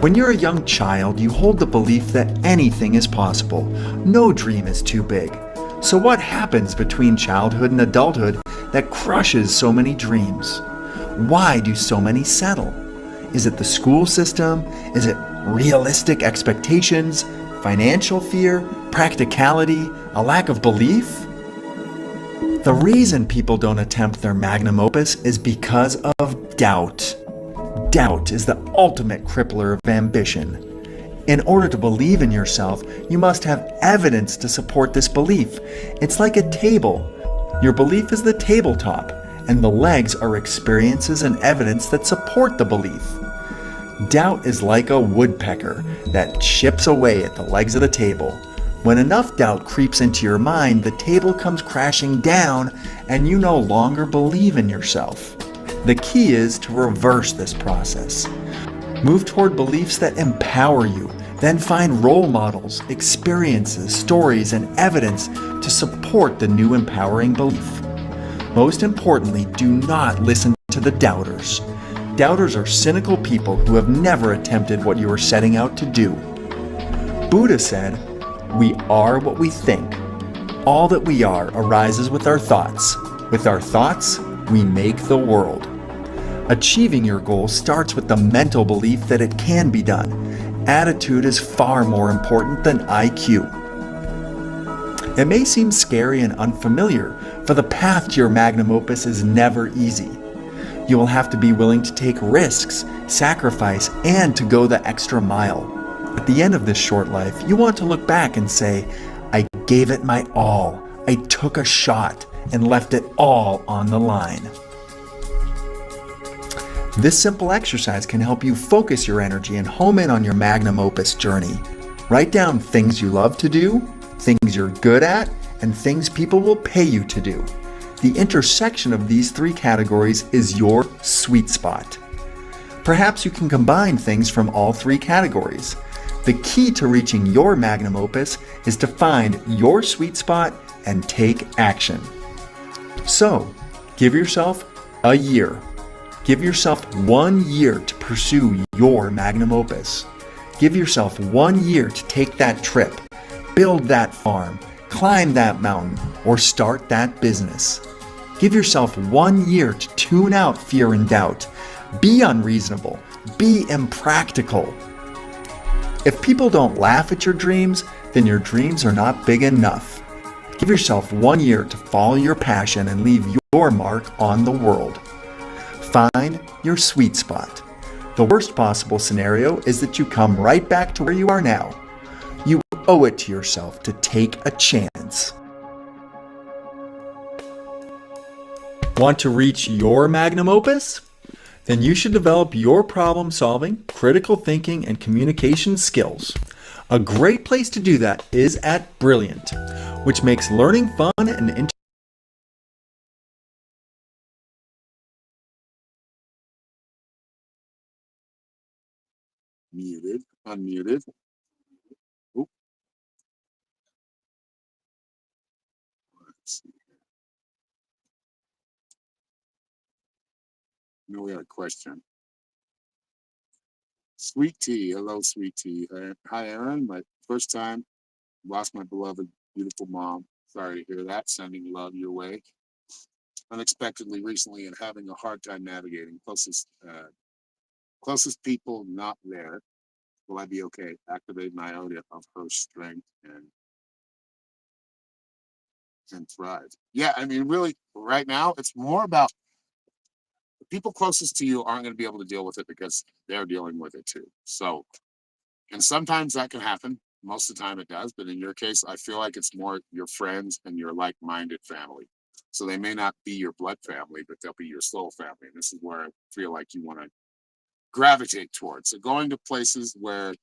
Speaker 4: When you're a young child, you hold the belief that anything is possible. No dream is too big. So what happens between childhood and adulthood that crushes so many dreams? Why do so many settle? Is it the school system? Is it realistic expectations? Financial fear? Practicality? A lack of belief? The reason people don't attempt their magnum opus is because of doubt. Doubt is the ultimate crippler of ambition. In order to believe in yourself, you must have evidence to support this belief. It's like a table. Your belief is the tabletop, and the legs are experiences and evidence that support the belief. Doubt is like a woodpecker that chips away at the legs of the table. When enough doubt creeps into your mind, the table comes crashing down, and you no longer believe in yourself. The key is to reverse this process. Move toward beliefs that empower you, then find role models, experiences, stories, and evidence to support the new empowering belief. Most importantly, do not listen to the doubters. Doubters are cynical people who have never attempted what you are setting out to do. Buddha said, "We are what we think. All that we are arises with our thoughts. With our thoughts, we make the world." Achieving your goal starts with the mental belief that it can be done. Attitude is far more important than IQ. It may seem scary and unfamiliar, for the path to your magnum opus is never easy. You will have to be willing to take risks, sacrifice, and to go the extra mile. At the end of this short life, you want to look back and say, "I gave it my all. I took a shot and left it all on the line." This simple exercise can help you focus your energy and home in on your magnum opus journey. Write down things you love to do, things you're good at, and things people will pay you to do. The intersection of these three categories is your sweet spot. Perhaps you can combine things from all three categories. The key to reaching your magnum opus is to find your sweet spot and take action. So, give yourself a year. Give yourself 1 year to pursue your magnum opus. Give yourself 1 year to take that trip, build that farm, climb that mountain, or start that business. Give yourself 1 year to tune out fear and doubt. Be unreasonable. Be impractical. If people don't laugh at your dreams, then your dreams are not big enough. Give yourself 1 year to follow your passion and leave your mark on the world. Find your sweet spot. The worst possible scenario is that you come right back to where you are now. You owe it to yourself to take a chance. Want to reach your magnum opus? Then you should develop your problem solving, critical thinking, and communication skills. A great place to do that is at Brilliant, which makes learning fun and
Speaker 1: Muted, unmuted. Oop. Let's see. No, we had a question. Sweet Tea, hello, Sweet Tea. Hi, Aaron. My first time lost my beloved, beautiful mom. Sorry to hear that. Sending love your way. Unexpectedly recently and having a hard time navigating. Closest people not there. Will I be okay? Activate my iota of her strength and thrive. Yeah, I mean, really, right now, it's more about the people closest to you aren't going to be able to deal with it because they're dealing with it too. So, and sometimes that can happen. Most of the time it does, but in your case, I feel like it's more your friends and your like-minded family. So they may not be your blood family, but they'll be your soul family. And this is where I feel like you want to gravitate towards. So going to places where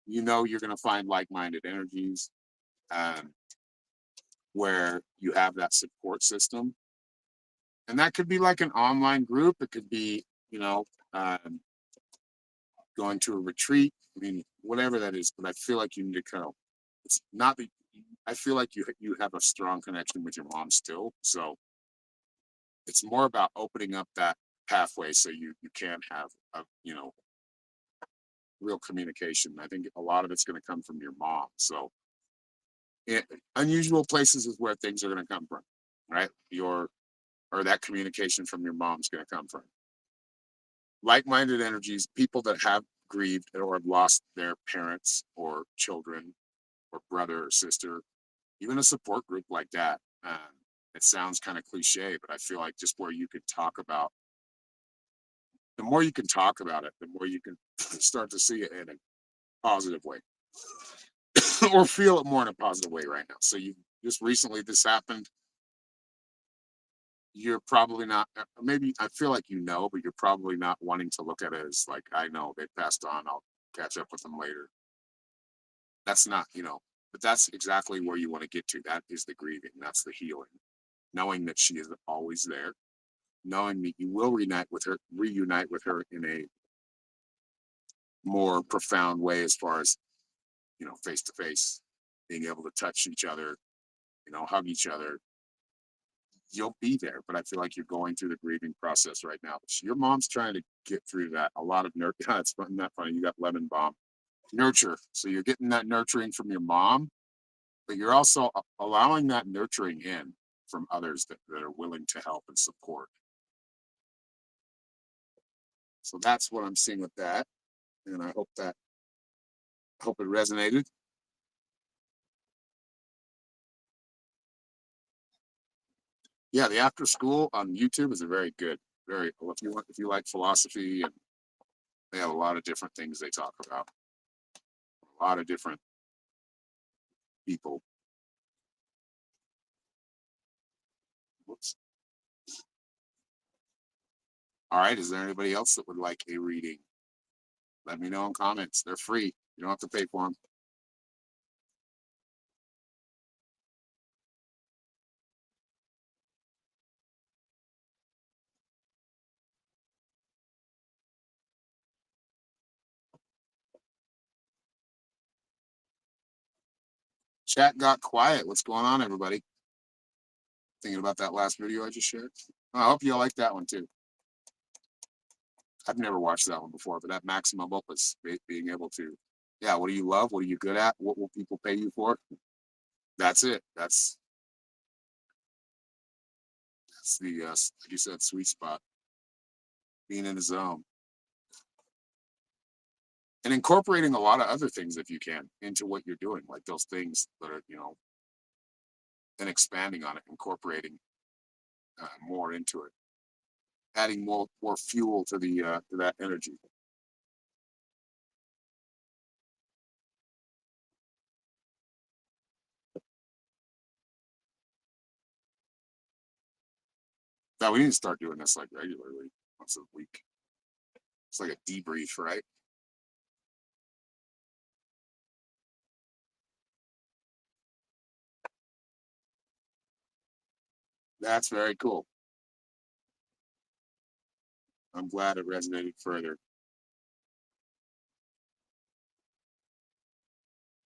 Speaker 1: you know you're going to find like-minded energies, um, where you have that support system. And that could be like an online group. It could be, you know, um, going to a retreat. I mean, whatever that is. But I feel like you need to kind of. It's not that I feel like you have a strong connection with your mom still. So it's more about opening up that pathway so you can have a real communication. I think a lot of it's going to come from your mom. So it, unusual places is where things are going to come from, right? Or that communication from your mom's going to come from. Like-minded energies, people that have grieved or have lost their parents or children or brother or sister, even a support group like that. It sounds kind of cliche, but I feel like just where you could talk about, the more you can talk about it, the more you can start to see it in a positive way or feel it more in a positive way right now. So you just recently this happened. You're probably not, maybe I feel like you know, but you're probably not wanting to look at it as like, I know they passed on, I'll catch up with them later. That's not, but that's exactly where you want to get to. That is the grieving. That's the healing. Knowing that she is always there, knowing that you will reunite with her in a more profound way as far as, face to face, being able to touch each other, hug each other. You'll be there, but I feel like you're going through the grieving process right now. Your mom's trying to get through that. A lot of it's not funny. You got lemon bomb nurture, so you're getting that nurturing from your mom, but you're also allowing that nurturing in from others that are willing to help and support. So that's what I'm seeing with that, and I hope it resonated. Yeah, the after school on YouTube is a very good, very if you like philosophy, and they have a lot of different things they talk about, a lot of different people. Whoops. All right, is there anybody else that would like a reading? Let me know in comments. They're free. You don't have to pay for them. Chat got quiet. What's going on, everybody? Thinking about that last video I just shared. I hope you all like that one too. I've never watched that one before, but that maximum opus, being able to, yeah, what do you love? What are you good at? What will people pay you for? That's it. That's the, like you said, sweet spot, being in the zone. And incorporating a lot of other things, if you can, into what you're doing, like those things that are, and expanding on it, incorporating more into it, adding more fuel to the to that energy. Now we need to start doing this like regularly, once a week. It's like a debrief, right? That's very cool. I'm glad it resonated further.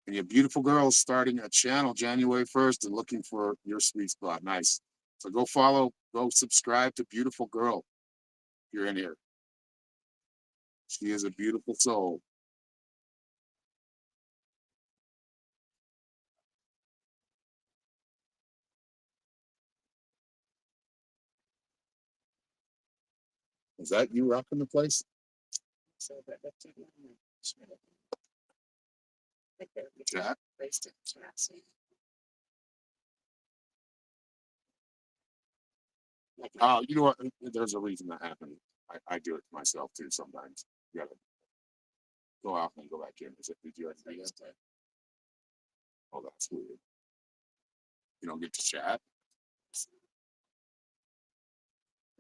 Speaker 1: And you beautiful girls starting a channel January 1st and looking for your sweet spot. Nice. So go subscribe to Beautiful Girl. If you're in here. She is a beautiful soul. Is that you rocking the place?
Speaker 3: So that left hand man, sure. Like they're
Speaker 1: Chat?
Speaker 3: placed in chat, so like
Speaker 1: Oh, you know what? There's a reason that happened. I do it myself too sometimes. You gotta go out and go back in. Did you ever do that? Oh, that's weird. You don't get to chat?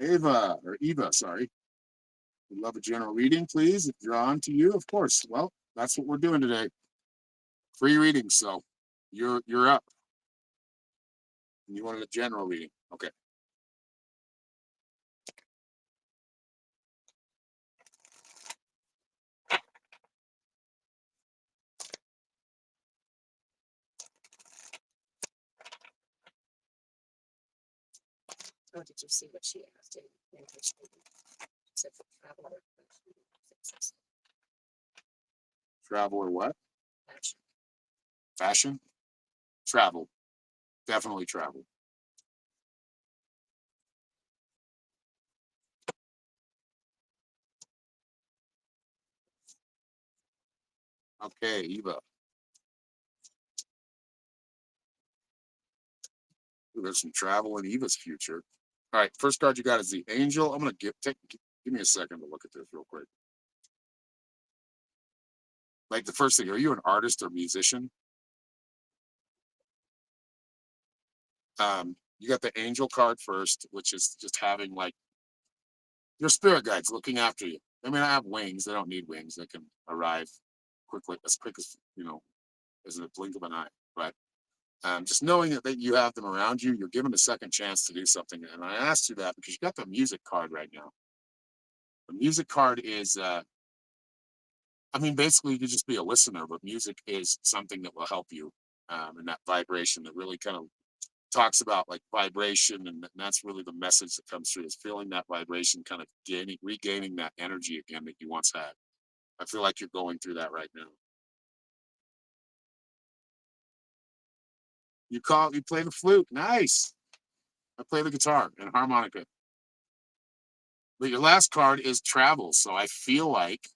Speaker 1: Eva, sorry. We'd love a general reading, please. If you're on to you, of course. Well, that's what we're doing today. Free reading, so you're up. You wanted a general reading. Okay.
Speaker 3: oh, did you see what she asked in her statement? Said for travel or
Speaker 1: Travel or what?
Speaker 3: fashion.
Speaker 1: Fashion? Travel. Definitely travel. Okay, Eva. Ooh, there's some travel in Eva's future. All right, first card you got is the Angel. I'm gonna give me a second to look at this real quick. Like the first thing, are you an artist or musician? You got the Angel card first, which is just having like your spirit guides looking after you. I mean, I have wings. They don't need wings. They can arrive quick as as in a blink of an eye. But just knowing that you have them around you, you're given a second chance to do something. And I asked you that because you got the music card right now. The music card is, I mean, basically you could just be a listener, but music is something that will help you. And that vibration that really kind of talks about like vibration, and that's really the message that comes through is feeling that vibration, kind of regaining that energy again that you once had. I feel like you're going through that right now. You play the flute. Nice. I play the guitar and harmonica. But your last card is travel. So I feel like,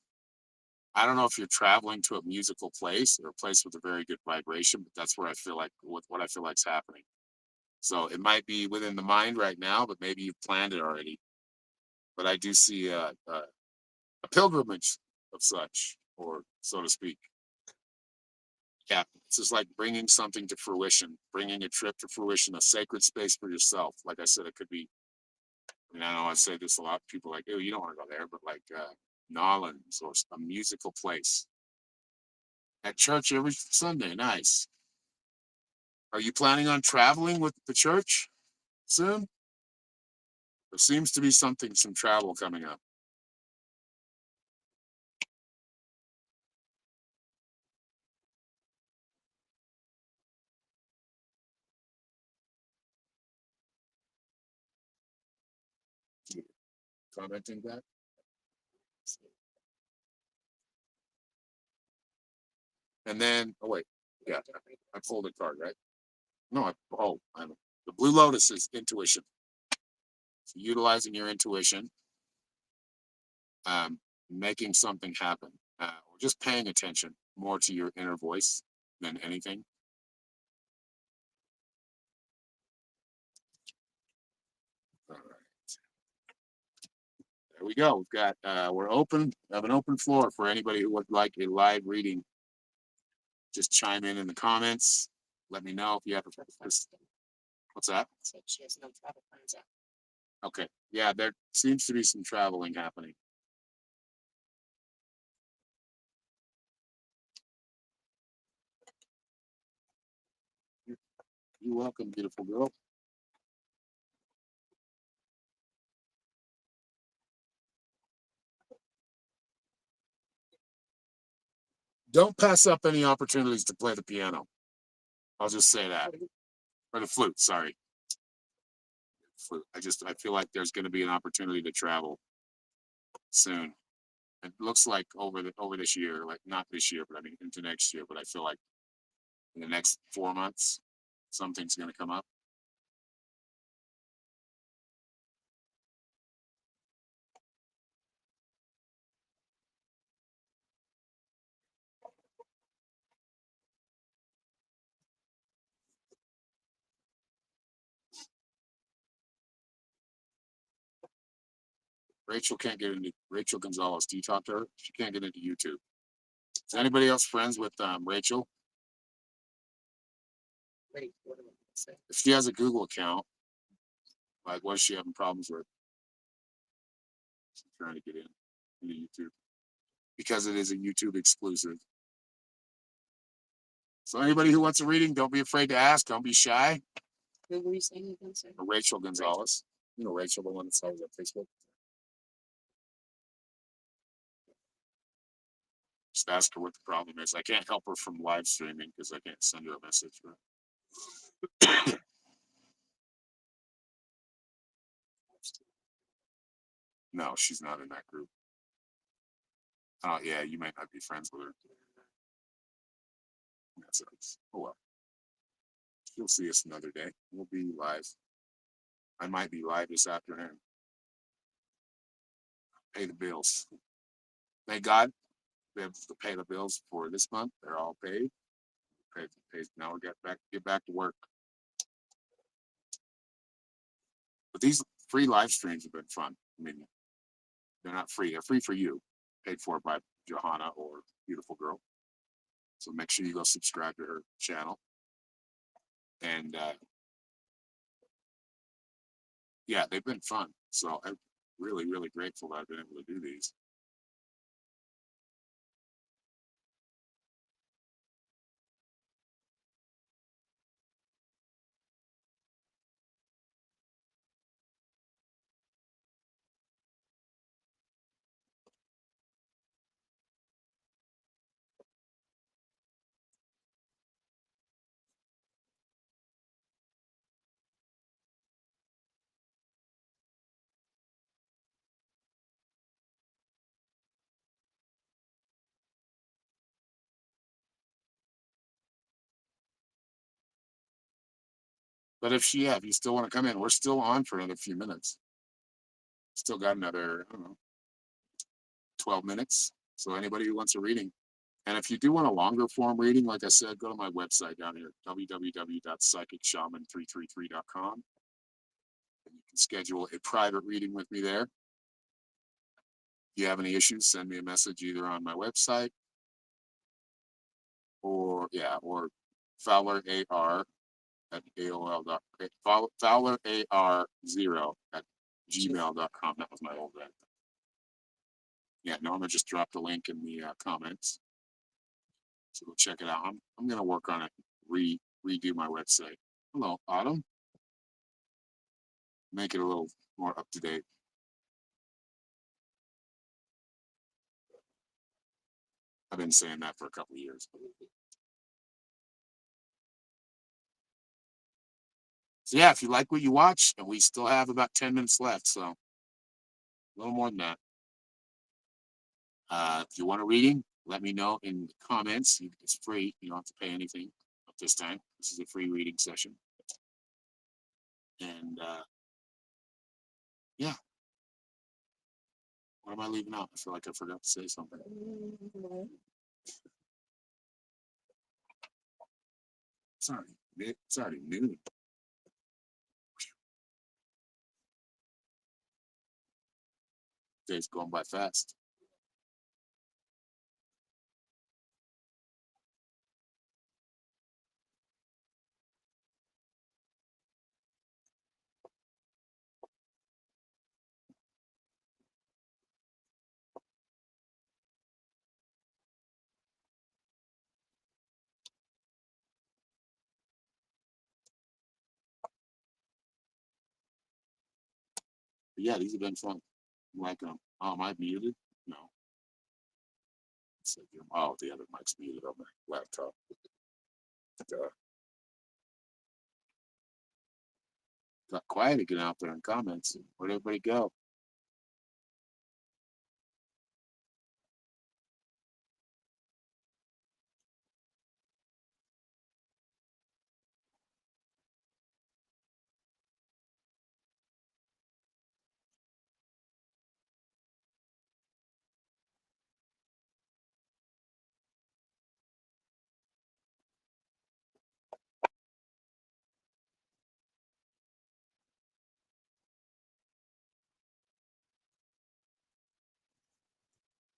Speaker 1: I don't know if you're traveling to a musical place or a place with a very good vibration, but that's where I feel like what I feel like's happening. So it might be within the mind right now, but maybe you've planned it already. But I do see a pilgrimage of such, or so to speak. Yeah, it's just like bringing something to fruition, bringing a trip to fruition, a sacred space for yourself. Like I said, it could be, I mean, I know I say this a lot, people are like, oh, you don't want to go there, but like Nolans or a musical place. At church every Sunday, nice. Are you planning on traveling with the church soon? There seems to be some travel coming up. Commenting that? And then, oh wait, yeah, I pulled a card, right? No, the Blue Lotus is intuition. So utilizing your intuition, making something happen, or just paying attention more to your inner voice than anything. All right. There we go. We've got, we're open, have an open floor for anybody who would like a live reading. Just chime in the comments. Let me know if you have what's that?
Speaker 3: So she has no travel plans out.
Speaker 1: Okay. Yeah, there seems to be some traveling happening. You're welcome, beautiful girl. Don't pass up any opportunities to play the piano. I'll just say that. Or the flute, sorry. Flute. I feel like there's going to be an opportunity to travel soon. It looks like over this year, like not this year, but I mean into next year. But I feel like in the next 4 months, something's going to come up. Rachel can't get into Rachel Gonzalez. Do you talk to her? She can't get into YouTube. Is anybody else friends with Rachel?
Speaker 3: Wait, what am I gonna say?
Speaker 1: If she has a Google account, like what is she having problems with? She's trying to get in into YouTube because it is a YouTube exclusive. So anybody who wants a reading, don't be afraid to ask. Don't be shy.
Speaker 3: Who were you saying again, sir?
Speaker 1: Rachel Gonzalez. You know Rachel, the one that's always on Facebook. Just ask her what the problem is. I can't help her from live streaming because I can't send her a message. But no, she's not in that group. Oh yeah, you might not be friends with her. That sucks. Oh well. You'll see us another day. We'll be live. I might be live this afternoon. Pay the bills. Thank God we have to pay the bills for this month. They're all paid. Paid. Now we get back to work. But these free live streams have been fun. I mean, they're not free. They're free for you. Paid for by Johanna or Beautiful Girl. So make sure you go subscribe to her channel. And yeah, they've been fun. So I'm really, really grateful that I've been able to do these. But if you still want to come in, we're still on for another few minutes. Still got another, I don't know, 12 minutes. So anybody who wants a reading. And if you do want a longer form reading, like I said, go to my website down here, www.psychicshaman333.com. And you can schedule a private reading with me there. If you have any issues, send me a message either on my website or Fowler AR at AOL. Fowler AR0 at gmail.com. That was my old one. Yeah, Norma just dropped a link in the comments. So go check it out. I'm going to work on it, redo my website. Hello, Autumn. Make it a little more up to date. I've been saying that for a couple of years. So yeah, if you like what you watch, and we still have about 10 minutes left, so a little more than that. If you want a reading, let me know in the comments. It's free. You don't have to pay anything at this time. This is a free reading session. And yeah. What am I leaving out? I feel like I forgot to say something. Sorry, it's already noon. Day's going by fast. But yeah, these have been fun. I'm like, oh, am I muted? No. Oh, the other mic's muted on my laptop. Got quiet again out there in comments. Where'd everybody go?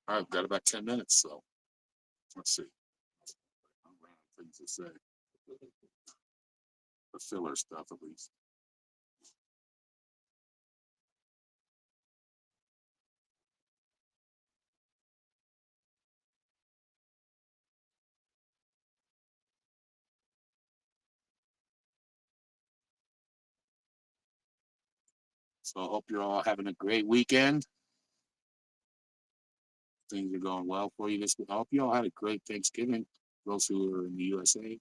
Speaker 1: All right, I've got about 10 minutes, so let's see. I'm running out of things to say. The filler stuff, at least. So I hope you're all having a great weekend. Things are going well for you this week. I hope you all had a great Thanksgiving. Those who are in the USA.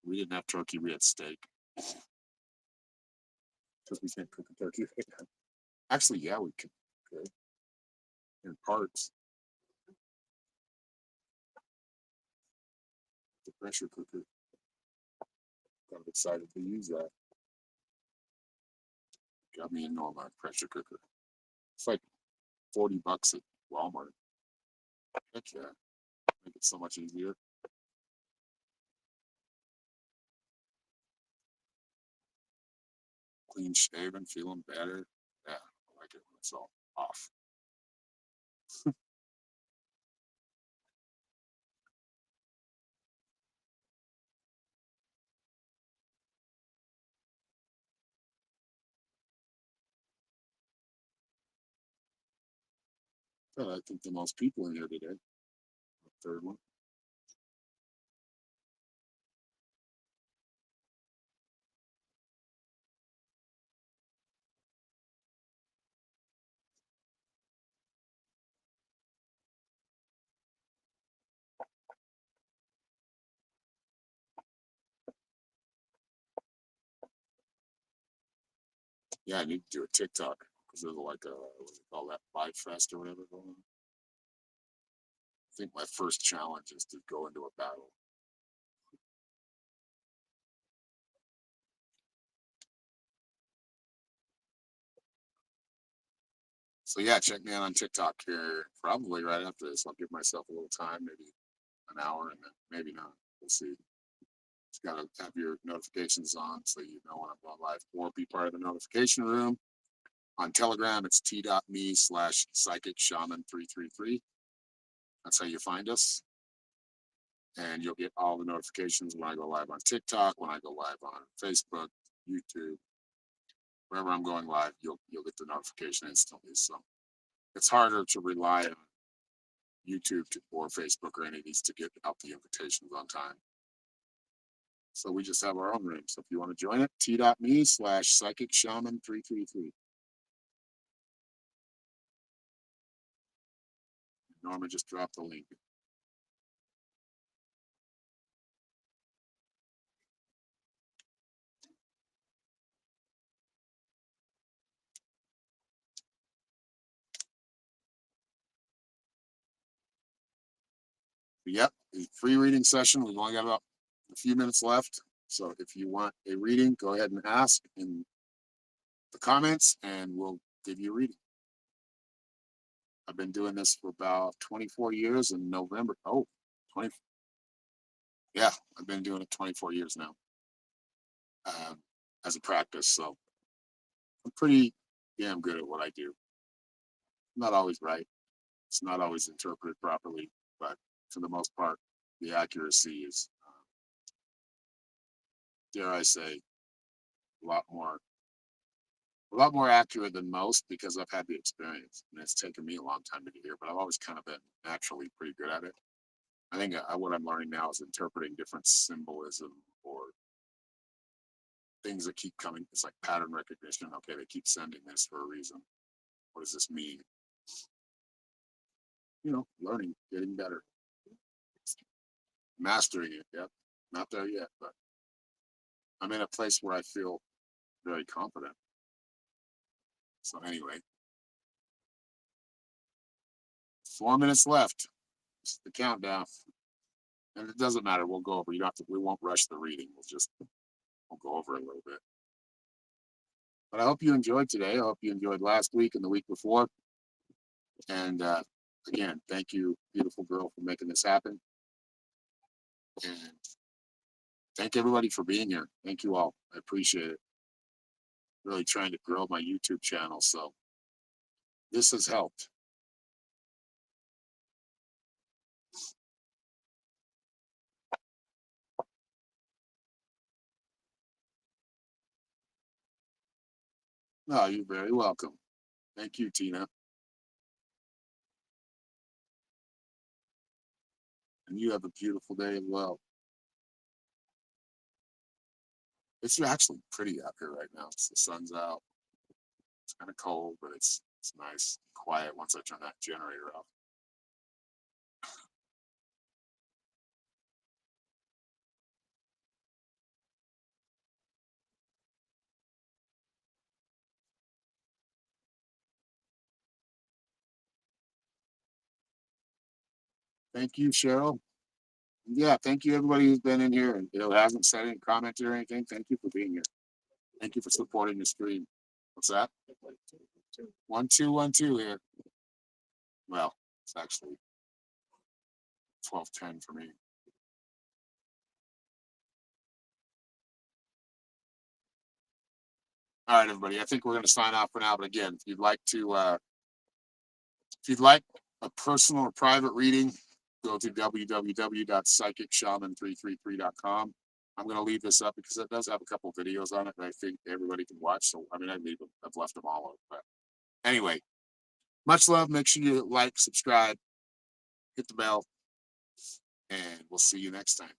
Speaker 1: We didn't have turkey, we had steak. Because we can't cook a turkey right now. Actually, yeah, we could. In parts. The pressure cooker. Kind of excited to use that. Got me a normal pressure cooker. It's like $40 at Walmart. Heck yeah. Make it so much easier. Clean shaven, feeling better. Yeah, I like it when it's all off. I think the most people in here today. Third one. Yeah, I need to do a TikTok because there's like a, what do you call that, Live Fest or whatever going on. I think my first challenge is to go into a battle. So yeah, check me out on TikTok here probably right after this. I'll give myself a little time, maybe an hour, and then maybe not. We'll see. Just gotta have your notifications on so you know when I'm going live or be part of the notification room. On Telegram, it's t.me/psychic shaman 333. That's how you find us. And you'll get all the notifications when I go live on TikTok, when I go live on Facebook, YouTube, wherever I'm going live, you'll get the notification instantly. So it's harder to rely on YouTube or Facebook or any of these to get out the invitations on time. So we just have our own room. So if you want to join it, t.me/psychic shaman 333. Norma just dropped the link. Yep, the free reading session. We've only got about a few minutes left. So if you want a reading, go ahead and ask in the comments and we'll give you a reading. I've been doing this for about 24 years in November. Oh, 20. Yeah, I've been doing it 24 years now as a practice. So I'm pretty damn good at what I do. Not always right. It's not always interpreted properly, but for the most part, the accuracy is, dare I say, a lot more accurate than most because I've had the experience and it's taken me a long time to get here, but I've always kind of been naturally pretty good at it. I think what I'm learning now is interpreting different symbolism or things that keep coming. It's like pattern recognition. Okay, they keep sending this for a reason. What does this mean? Learning, getting better, mastering it. Yep, not there yet, but I'm in a place where I feel very confident. So anyway, 4 minutes left. It's the countdown. And it doesn't matter. We'll go over. We won't rush the reading. We'll go over a little bit. But I hope you enjoyed today. I hope you enjoyed last week and the week before. And again, thank you, beautiful girl, for making this happen. And thank everybody for being here. Thank you all. I appreciate it. Really trying to grow my YouTube channel. So this has helped. Oh, you're very welcome. Thank you, Tina. And you have a beautiful day as well. It's actually pretty out here right now. The sun's out. It's kind of cold, but it's nice, quiet once I turn that generator off. Thank you, Cheryl. Yeah, thank you everybody who's been in here and hasn't said any commented or anything. Thank you for being here. Thank you for supporting the stream. What's that? 1212 here. Well, it's actually 1210 for me. All right, everybody. I think we're going to sign off for now. But again, if you'd like a personal or private reading, go to www.psychicshaman333.com. I'm going to leave this up because it does have a couple of videos on it that I think everybody can watch. So, I mean, I've left them all up. But anyway, much love. Make sure you like, subscribe, hit the bell, and we'll see you next time.